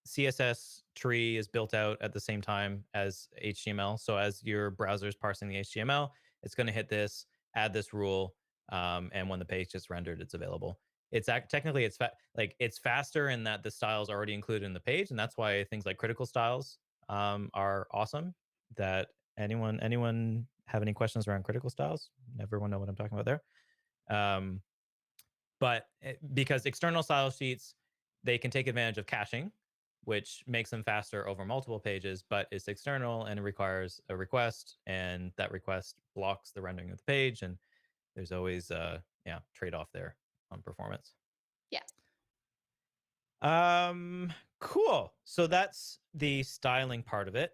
CSS tree is built out at the same time as HTML. So as your browser is parsing the HTML, it's going to hit this, add this rule, and when the page gets rendered, it's available. Technically like it's faster in that the style is already included in the page, and that's why things like critical styles are awesome. That anyone have any questions around critical styles? Everyone know what I'm talking about there. But because external style sheets, they can take advantage of caching, which makes them faster over multiple pages, but it's external and it requires a request, and that request blocks the rendering of the page. And there's always yeah, trade-off there on performance.
Yeah.
Um cool. So that's the styling part of it.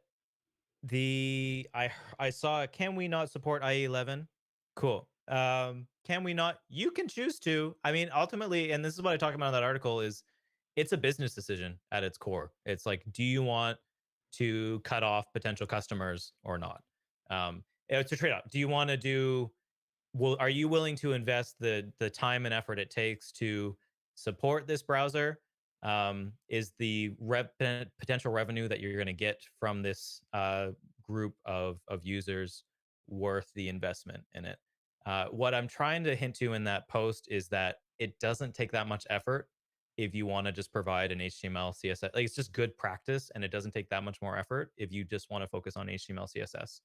I saw can we not support IE11? Cool. Can we not? You can choose to. I mean, ultimately, and this is what I talk about in that article, is it's a business decision at its core. It's like, do you want to cut off potential customers or not? It's a trade-off. Do you want to do are you willing to invest the time and effort it takes to support this browser? Is the potential revenue that you're going to get from this group of users worth the investment in it? What I'm trying to hint to in that post is that it doesn't take that much effort if you want to just provide an HTML CSS. Like, it's just good practice, and it doesn't take that much more effort if you just want to focus on HTML CSS.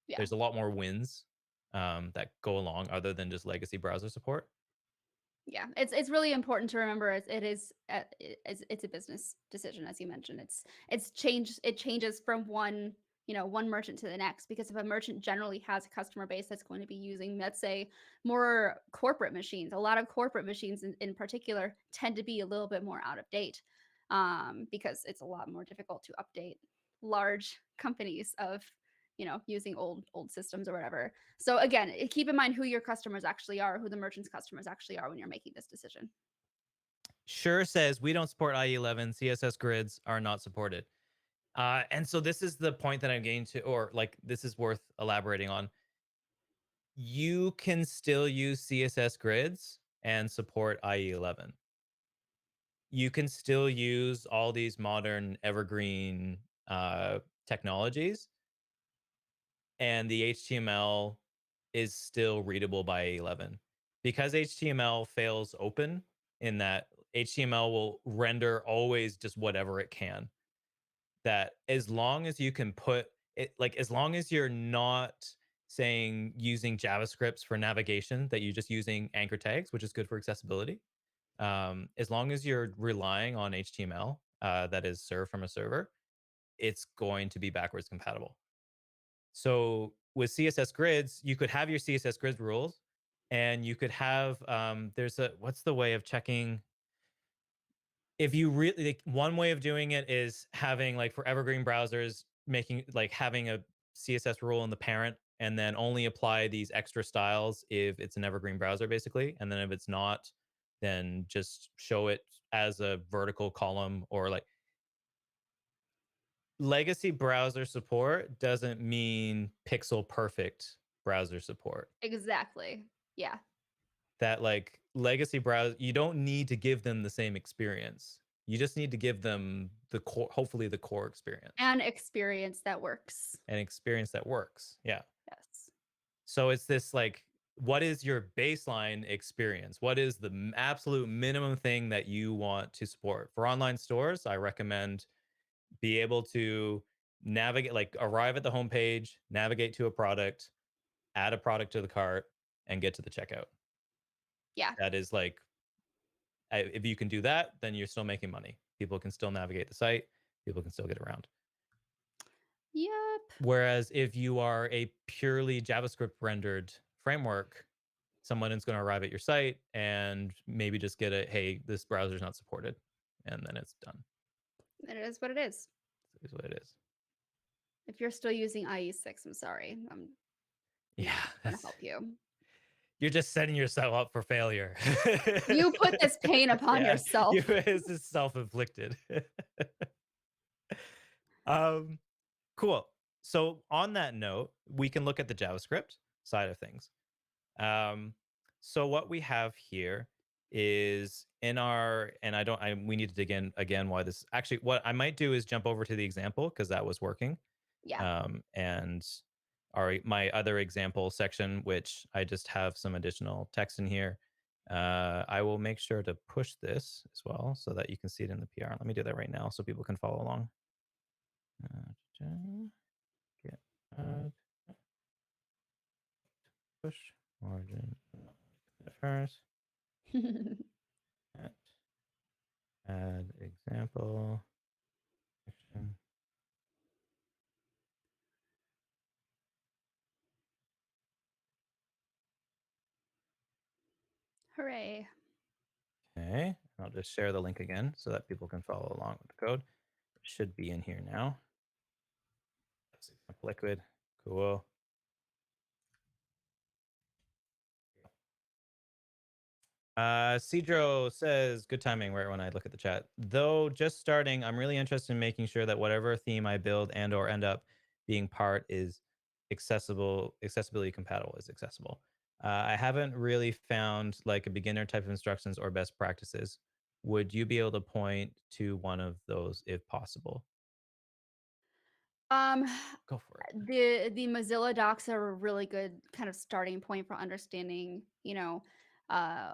Yeah.
There's a lot more wins that go along other than just legacy browser support.
Yeah, it's really important to remember it is it's a business decision, as you mentioned. It changes from one merchant to the next, because if a merchant generally has a customer base that's going to be using, let's say, more corporate machines, a lot of corporate machines in particular tend to be a little bit more out of date, because it's a lot more difficult to update large companies of using old systems or whatever. So again, keep in mind who your customers actually are, who the merchant's customers actually are when you're making this decision.
Sure says we don't support IE11. CSS grids are not supported. And so this is the point that I'm getting to, or like this is worth elaborating on. You can still use CSS grids and support IE11. You can still use all these modern evergreen technologies, and the HTML is still readable by 11 because HTML fails open, in that HTML will render always just whatever it can. That as long as you can put it, like as long as you're not saying using JavaScripts for navigation, that you're just using anchor tags, which is good for accessibility. As long as you're relying on HTML that is served from a server, it's going to be backwards compatible. So with CSS grids, you could have your CSS grid rules, and you could have there's a what's the way of checking if you really like, one way of doing it is having, like, for evergreen browsers, making like having a CSS rule in the parent, and then only apply these extra styles if it's an evergreen browser, basically. And then if it's not, then just show it as a vertical column. Or like, legacy browser support doesn't mean pixel perfect browser support.
Exactly. Yeah.
That like legacy browser, you don't need to give them the same experience. You just need to give them the core, hopefully the core experience,
And experience that works.
and experience that works. Yeah.
Yes.
So it's this like, what is your baseline experience? What is the absolute minimum thing that you want to support? For online stores, I recommend be able to navigate, like arrive at the homepage, navigate to a product, add a product to the cart, and get to the checkout.
Yeah.
That is like, if you can do that, then you're still making money. People can still navigate the site. People can still get around.
Yep.
Whereas if you are a purely JavaScript rendered framework, someone is going to arrive at your site and maybe just get a, hey, this browser is not supported. And then it's done.
It is what it is.
Is what it is.
If you're still using IE6, I'm sorry. I'm
Yeah.
not gonna help you.
You're just setting yourself up for failure.
You put this pain upon
Yeah.
yourself.
This is self inflicted. um, cool. So, on that note, we can look at the JavaScript side of things. Um, so what we have here is in our, and we need to dig in again why this actually, what I might do is jump over to the example because that was working.
Yeah.
And my other example section, which I just have some additional text in here. I will make sure to push this as well so that you can see it in the PR. Let me do that right now so people can follow along. Get push margin first. Add example section.
Hooray.
Okay, I'll just share the link again so that people can follow along with the code. It should be in here now. That's example liquid. Cool. Cedro says, good timing right when I look at the chat. Though just starting, I'm really interested in making sure that whatever theme I build and or end up being part is accessibility compatible is accessible. I haven't really found like a beginner type of instructions or best practices. Would you be able to point to one of those if possible?
Um,
Go for it.
the Mozilla docs are a really good kind of starting point for understanding, uh,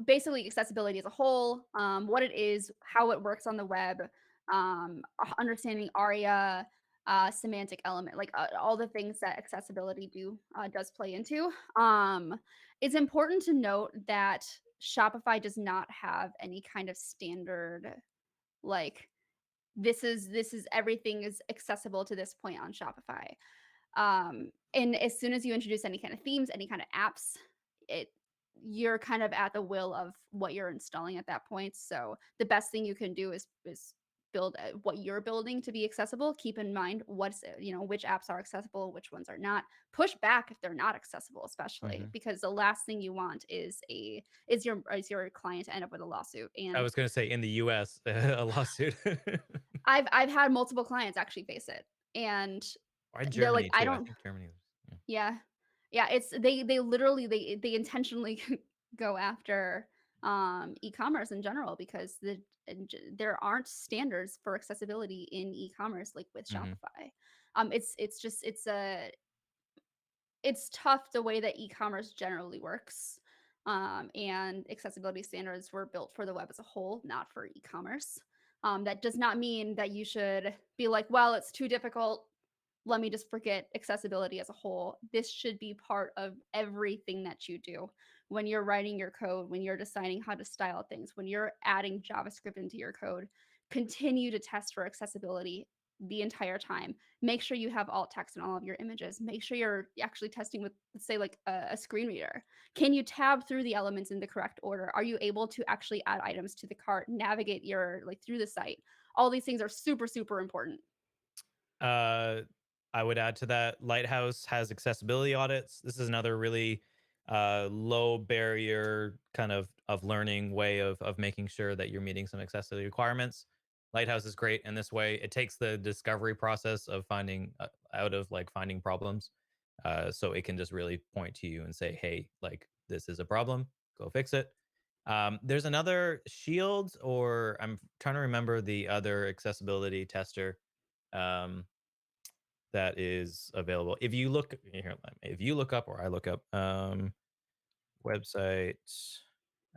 basically accessibility as a whole, what it is, how it works on the web, understanding ARIA, semantic element, like all the things that accessibility does play into. It's important to note that Shopify does not have any kind of standard like this is everything is accessible to this point on Shopify. And as soon as you introduce any kind of themes, any kind of apps, it you're kind of at the will of what you're installing at that point. So the best thing you can do is build what you're building to be accessible. Keep in mind which apps are accessible, which ones are not. Push back if they're not accessible, especially
Mhm.
because the last thing you want is your client to end up with a lawsuit.
I
And
was going to say in the US, a lawsuit.
I've had multiple clients actually face it, and
Or
they're like,
Germany
"I
too. I
don't."
think Germany was, yeah.
Yeah. Yeah, it's they literally they intentionally go after, e-commerce in general because there aren't standards for accessibility in e-commerce like with
Mhm.
Shopify. It's just it's tough the way that e-commerce generally works. And accessibility standards were built for the web as a whole, not for e-commerce. That does not mean that you should be like, well, it's too difficult. Let me just forget accessibility as a whole. This should be part of everything that you do when you're writing your code, when you're deciding how to style things, when you're adding JavaScript into your code. Continue to test for accessibility the entire time. Make sure you have alt text in all of your images. Make sure you're actually testing with, let's say, like a screen reader. Can you tab through the elements in the correct order? Are you able to actually add items to the cart, navigate your like through the site? All these things are super, super important.
Uh, I would add to that, Lighthouse has accessibility audits. This is another really low barrier kind of learning way of making sure that you're meeting some accessibility requirements. Lighthouse is great in this way. It takes the discovery process of finding out of like finding problems, so it can just really point to you and say, "Hey, like this is a problem. Go fix it." There's another Shield, or I'm trying to remember the other accessibility tester. Um, that is available. If you look here, if you look up or I look up website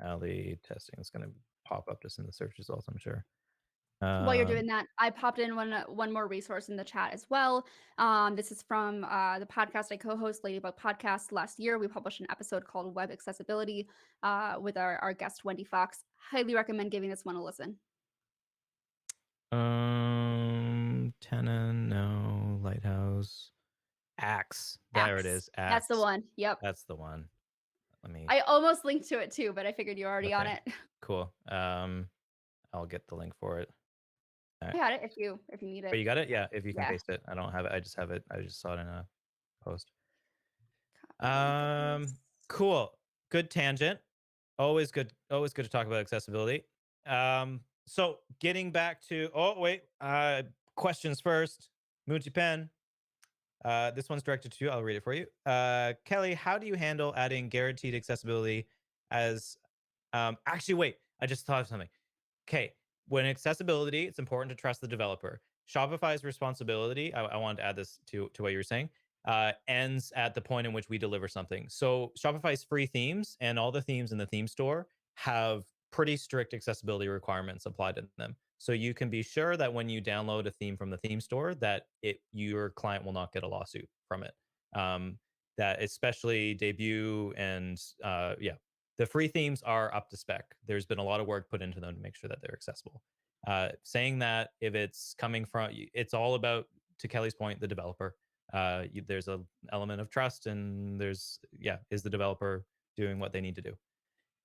alley testing, it's going to pop up just in the search results, I'm sure.
While you're
Um,
doing that, I popped in one more resource in the chat as well. This is from the podcast I co-host, Ladybug Podcast. Last year, we published an episode called Web Accessibility with our guest Wendy Fox. Highly recommend giving this one a listen.
Tenon, no, Lighthouse, Axe. There it
Axe.
is,
That's the
Axe.
one. Yep.
That's the one. Let me.
I almost linked to it too, but I figured you're already on
Okay,
it.
cool. I'll get the link for it. All
I
right.
got it if you need
But
it.
you got it? Yeah, if you can
Yeah.
paste it. I don't have it. I just have it. I just saw it in a post.
Copy link of this.
Um, cool. Good tangent. Always good to talk about accessibility. So getting back to wait, questions first. Moochie Pen. This one's directed to you. I'll read it for you. Kelly, how do you handle adding guaranteed accessibility as actually wait, I just thought of something. Okay, when accessibility, it's important to trust the developer. Shopify's responsibility, I wanted to add this to what you were saying, ends at the point in which we deliver something. So Shopify's free themes and all the themes in the theme store have pretty strict accessibility requirements applied to them. So you can be sure that when you download a theme from the theme store, that your client will not get a lawsuit from it. Um, that especially debut and yeah, the free themes are up to spec. There's been a lot of work put into them to make sure that they're accessible. Saying that if it's coming from, it's all about, to Kelly's point, the developer. There's an element of trust, and there's, yeah, is the developer doing what they need to do?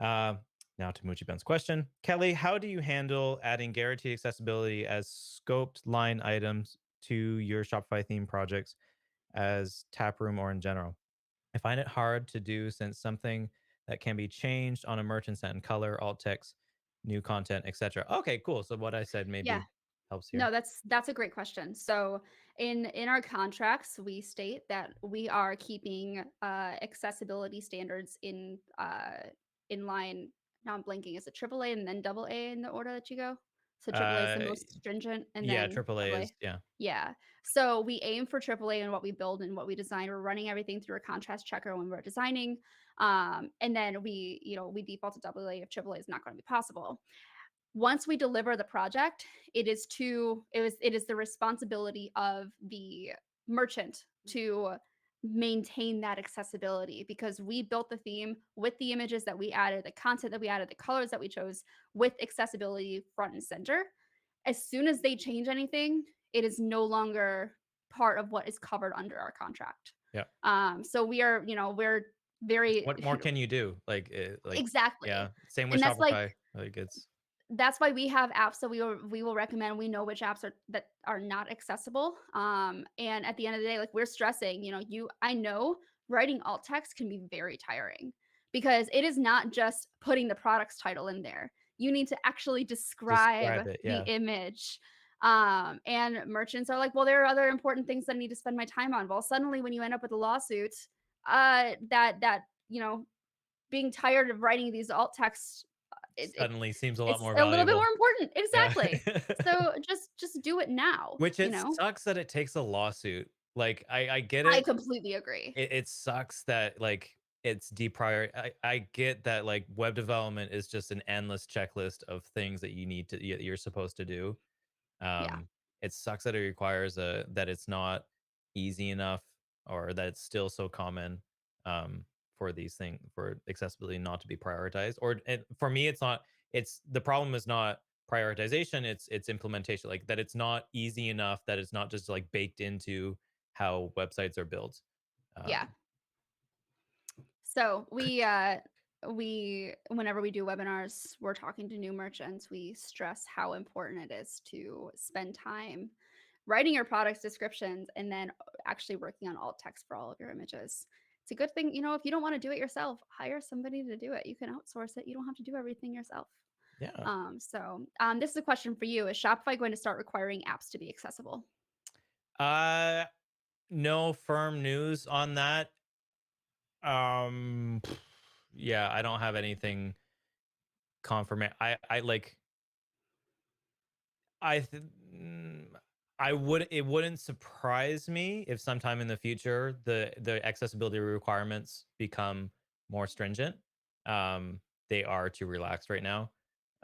Uh, Now to Moochie Ben's question, Kelly, how do you handle adding guaranteed accessibility as scoped line items to your Shopify theme projects as Taproom or in general? I find it hard to do since something that can be changed on a merchant sent in color, alt text, new content, etc. Okay, cool. So what I said
Yeah.
maybe helps here.
No, that's a great question. So in our contracts, we state that we are keeping accessibility standards in line. Now I'm blanking. Is it AAA and then double A in the order that you go? So AAA is the
Uh,
most stringent, and
yeah,
then
AAA
double A.
is yeah.
Yeah. So we aim for AAA in what we build and what we design. We're running everything through a contrast checker when we're designing, and then we default to double A if AAA is not going to be possible. Once we deliver the project, it is the responsibility of the merchant to maintain that accessibility because we built the theme with the images that we added, the content that we added, the colors that we chose with accessibility front and center. As soon as they change anything, it is no longer part of what is covered under our contract.
Yeah.
So we're very
What more can you do? Like
exactly.
yeah, same with
And
Shopify. Like it's
that's why we have apps that we will recommend. We know which apps are not accessible. And at the end of the day, like we're stressing, I know writing alt text can be very tiring because it is not just putting the product's title in there. You need to actually describe
describe it.
the
Yeah.
image. And merchants are like, well, there are other important things that I need to spend my time on. Well, suddenly when you end up with a lawsuit, that being tired of writing these alt texts,
Suddenly seems a lot
it's
more
a little bit more
valuable.
important.
Yeah.
Exactly. So just do it now,
Which
you
it
know?
sucks that it takes a lawsuit. Like I get
I
it.
completely agree.
It sucks that like it's deprior. I get that like web development is just an endless checklist of things that you're supposed to do.
Yeah.
It sucks that it requires a that it's not easy enough or that it's still so common for these things for accessibility not to be prioritized. Or and for me, it's not. It's the problem is not prioritization. It's implementation. Like that, it's not easy enough that it's not just like baked into how websites are built.
Yeah.
Um,
So we whenever we do webinars, we're talking to new merchants, we stress how important it is to spend time writing your product's descriptions and then actually working on alt text for all of your images. It's a good thing, if you don't want to do it yourself, hire somebody to do it. You can outsource it. You don't have to do everything yourself.
yeah.
This is a question for you. Is Shopify going to start requiring apps to be accessible?
Uh, no firm news on that. Um, yeah, I don't have anything confirmation. I like I th- mm, I would it wouldn't surprise me if sometime in the future the accessibility requirements become more stringent. They are too relaxed right now.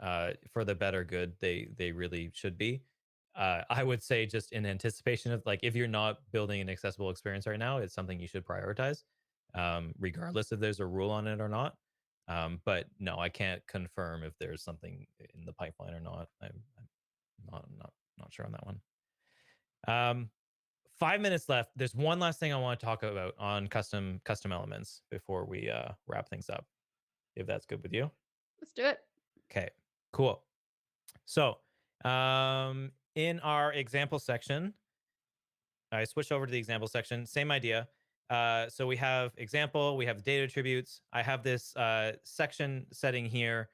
for the better good. They really should be. I would say just in anticipation of like if you're not building an accessible experience right now, it's something you should prioritize, regardless if there's a rule on it or not. But no, I can't confirm if there's something in the pipeline or not. I'm not sure on that one. Um, 5 minutes left. There's one last thing I want to talk about on custom elements before we wrap things up. If that's good with you.
Let's do it.
Okay, cool. So, in our example section, I switch over to the example section. Same idea. So we have example, we have data attributes. I have this section setting here,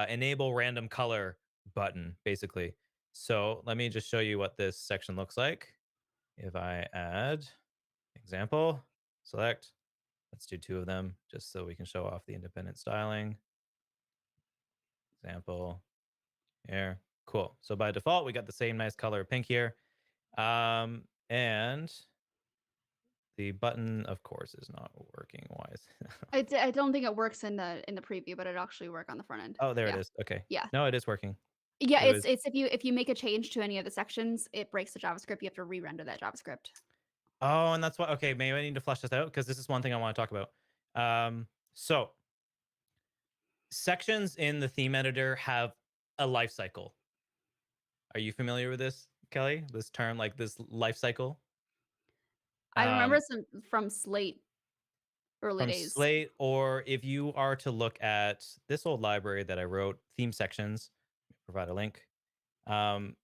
enable random color button, basically. So let me just show you what this section looks like. If I add example, select, let's do two of them just so we can show off the independent styling. Example here. Cool. So by default, we got the same nice color pink here. And the button, of course, is not working. Why is
I don't think it works in the preview, but it actually work on the front end.
Oh, there it
Yeah.
is. Okay.
Yeah.
No, it is working.
Yeah,
It was
it's if you make a change to any of the sections, it breaks the JavaScript. You have to re-render that JavaScript.
Oh, and that's why okay, maybe I need to flesh this out because this is one thing I want to talk about. So sections in the theme editor have a life cycle. Are you familiar with this, Kelly? This term, like this life cycle?
I remember
Um,
some from Slate early
from
days.
Slate, or if you are to look at this old library that I wrote, theme sections, provide a link. Um,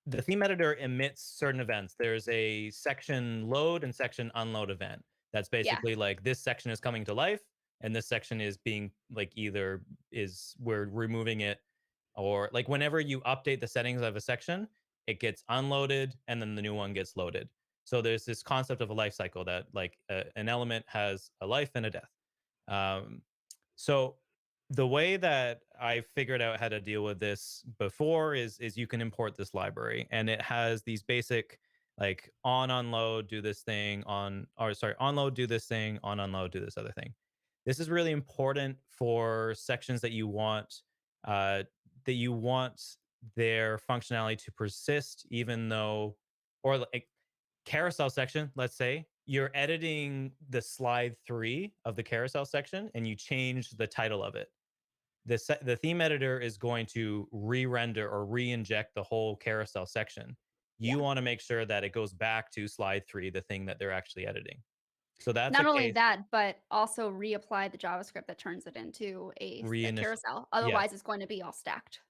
the theme editor emits certain events. There's a section load and section unload event. That's
Yeah,
basically like this section is coming to life, and this section is being like either is we're removing it, or like whenever you update the settings of a section, it gets unloaded and then the new one gets loaded. So there's this concept of a life cycle that like an element has a life and a death. Um, so the way that I figured out how to deal with this before is you can import this library and it has these basic like on unload do this thing on or sorry onload do this thing on unload do this other thing. This is really important for sections uh, that you want their functionality to persist even though or like carousel section, let's say you're editing the slide 3 of the carousel section and you change the title of it. The theme editor is going to re-render or re-inject the whole carousel section.
yeah.
You want to make sure that it goes back to slide 3, the thing that they're actually editing. So that's a
Not only
case
that, but also reapply the JavaScript that turns it into a
reinitial.
carousel.
Yes.
Otherwise, it's going to be all stacked.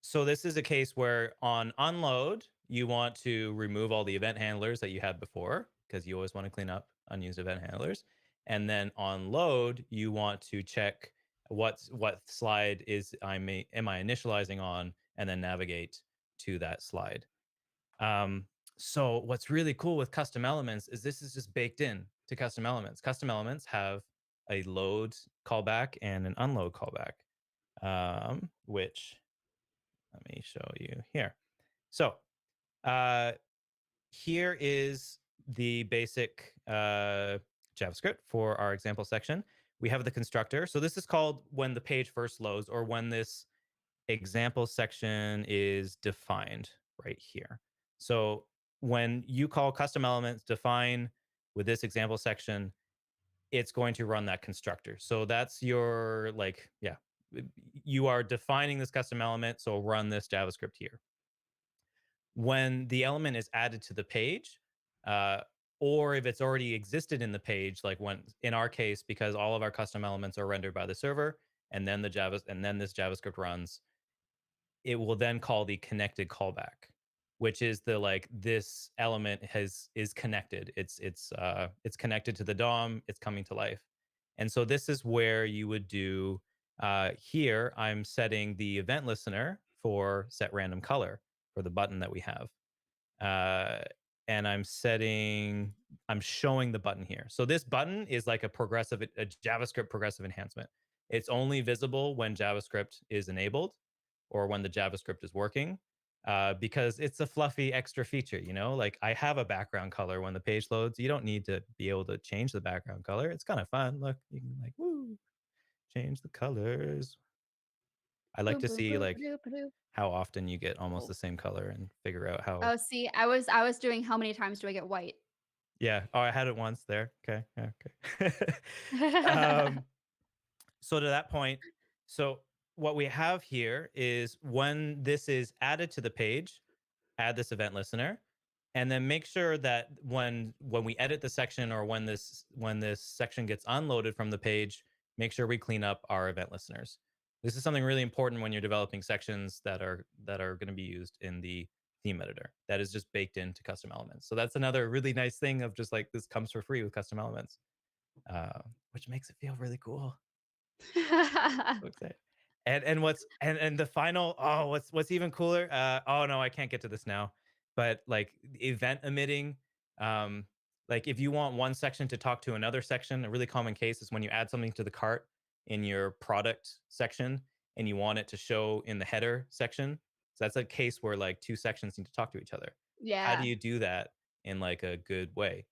So this is a case where on unload, you want to remove all the event handlers that you had before because you always want to clean up unused event handlers. And then on load, you want to check what slide is am I initializing on and then navigate to that slide. Um, so what's really cool with custom elements is this is just baked in to custom elements. Custom elements have a load callback and an unload callback, which let me show you here. So uh, here is the basic JavaScript for our example section. We have the constructor. So this is called when the page first loads or when this example section is defined right here. So when you call custom elements define with this example section, it's going to run that constructor. So that's your like, yeah, you are defining this custom element. So run this JavaScript here when the element is added to the page, uh, or if it's already existed in the page, like when in our case, because all of our custom elements are rendered by the server, and then this JavaScript runs, it will then call the connected callback, which is the like this element has is connected. It's connected to the DOM. It's coming to life, and so this is where you would do. Here, I'm setting the event listener for set random color for the button that we have uh, and I'm showing the button here. So this button is like a JavaScript progressive enhancement. It's only visible when JavaScript is enabled or when the JavaScript is working. Because it's a fluffy extra feature, you know, like I have a background color when the page loads. You don't need to be able to change the background color. It's kind of fun. Look, you can like, woo, change the colors. I like
Boom,
to
boom,
see
boom,
like
ba-doo, ba-doo.
how often you get almost
Oh.
the same color and figure out how.
Oh, see, I was doing how many times do I get white?
Yeah. Oh, I had it once there. Okay. Yeah, okay. um, so to that point, so what we have here is when this is added to the page, add this event listener, and then make sure that when we edit the section or when this section gets unloaded from the page, make sure we clean up our event listeners. This is something really important when you're developing sections that are going to be used in the theme editor. That is just baked into custom elements. So that's another really nice thing of just like this comes for free with custom elements, which makes it feel really cool. So excited. And the final, oh, what's even cooler? Oh no, I can't get to this now. But like event emitting, um, like if you want one section to talk to another section, a really common case is when you add something to the cart in your product section and you want it to show in the header section. So that's a case where like two sections need to talk to each other. How do
Yeah.
you do that in like a good way?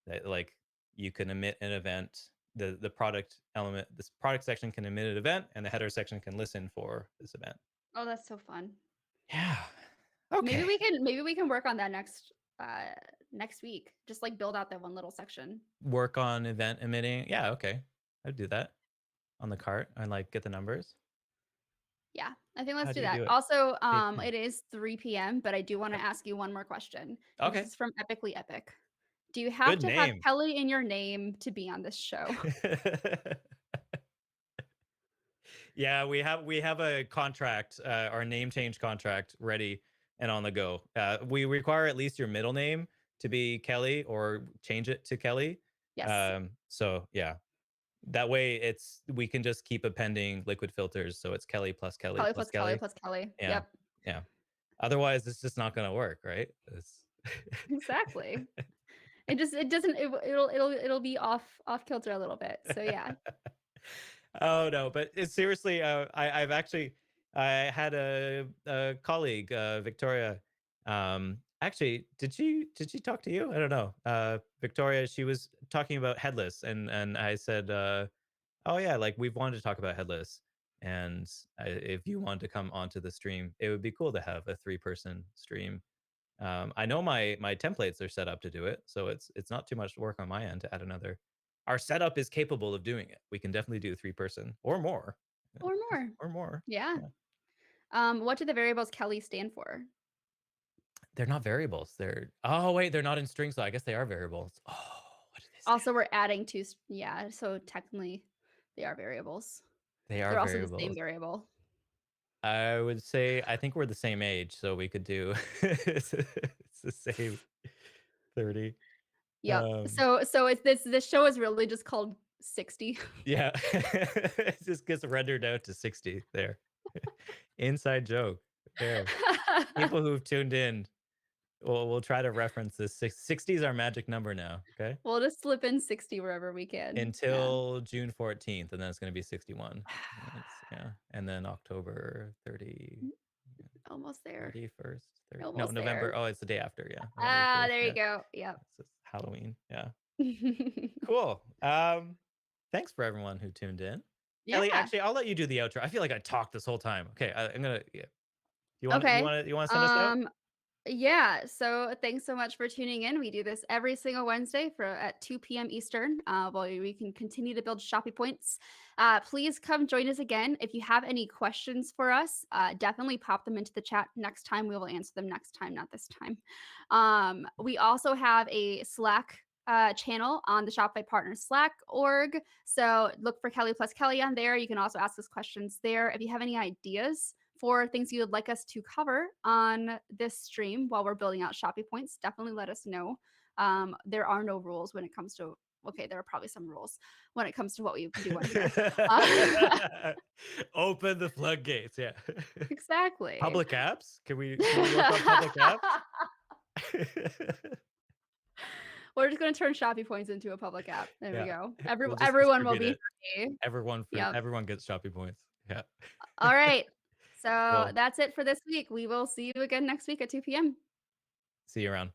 That like you can emit an event, the product element, this product section can emit an event and the header section can listen for this event.
Oh, that's so fun.
Yeah.
Maybe
Okay.
we can work on that uh next week. Just like build out that one little section.
Work on event emitting. Yeah, okay. I'd do that on the cart and like get the numbers.
Yeah, I think let's
How
do
do you
that.
do it?
Also,
Stay tuned.
it is 3 p.m., but I do want to
Okay.
ask you one more question. And this
Okay.
is from Epically Epic. Do you have
Good
to have
name.
Kelly in your name to be on this show?
Yeah, we have a contract, our name change contract ready and on the go. We require at least your middle name to be Kelly or change it to Kelly.
Yes.
So yeah, that way it's we can just keep appending liquid filters. So it's Kelly plus Kelly
Kelly
plus
plus Kelly
Kelly.
plus Kelly.
Yeah,
Yep.
yeah. Otherwise, it's just not going to work, right? It's
Exactly. It doesn't it'll be off kilter a little bit. So yeah.
Oh no, but it's seriously, I've actually I had a colleague, Victoria. Actually, did she talk to you? I don't know. Victoria, she was talking about headless, and I said, oh yeah, like we've wanted to talk about headless, and if you want to come onto the stream, it would be cool to have a 3-person stream. I know my templates are set up to do it, so it's not too much work on my end to add another. Our setup is capable of doing it. We can definitely do 3-person or more. Yeah,
Or more.
or more.
Yeah.
Yeah.
What do the variables Kelly stand for?
They're not variables. They're oh wait, they're not in strings, so I guess they are variables. Oh, what do they stand?
Also, we're adding two yeah, so technically they are variables.
They are
They're also the same
variables.
variable.
I would say I think we're the same age, so we could do it's the same 30.
Yep.
Um,
So it's this show is really just called 60.
yeah. It just gets rendered out to 60 there. Inside joke there. People who've tuned in, we'll try to reference this. 60 is our magic number now, okay?
We'll just slip in 60 wherever we can. Yeah.
Until June 14th, and then it's gonna be 61. That's yeah, and then October 30, yeah,
Almost there.
31st, 30 no,
Almost
November,
there.
oh, it's the day after, yeah, November
Ah,
1st,
there you
yeah.
go. Yep.
It's just Halloween, yeah. Cool. Thanks for everyone who tuned in. Ellie,
Yeah.
actually, I'll let you do the outro. I feel like I talked this whole time. Okay, I'm gonna yeah. You wanna you
Okay.
wanna you wanna send us out?
Um, yeah, so thanks so much for tuning in. We do this every single Wednesday for at 2 p.m. Eastern, while we can continue to build Shopee points. Please come join us again. If you have any questions for us, definitely pop them into the chat next time. We will answer them next time, not this time. We also have a Slack channel on the Shopify Partner Slack org. So look for Kelly plus Kelly on there. You can also ask us questions there. If you have any ideas for things you would like us to cover on this stream while we're building out Shopee points, definitely let us know. There are no rules when it comes to, okay, there are probably some rules when it comes to what we do on here.
Open the floodgates, yeah.
Exactly.
Public apps? Can we work on public apps?
We're just going to turn Shopee points into a public app. There we
Yeah.
go.
We'll just
Everyone will
distribute
be
it.
happy. Yep.
Everyone gets Shopee points. Yeah.
All right. So
Cool.
that's it for this week. We will see you again next week at 2 p.m.
See you around.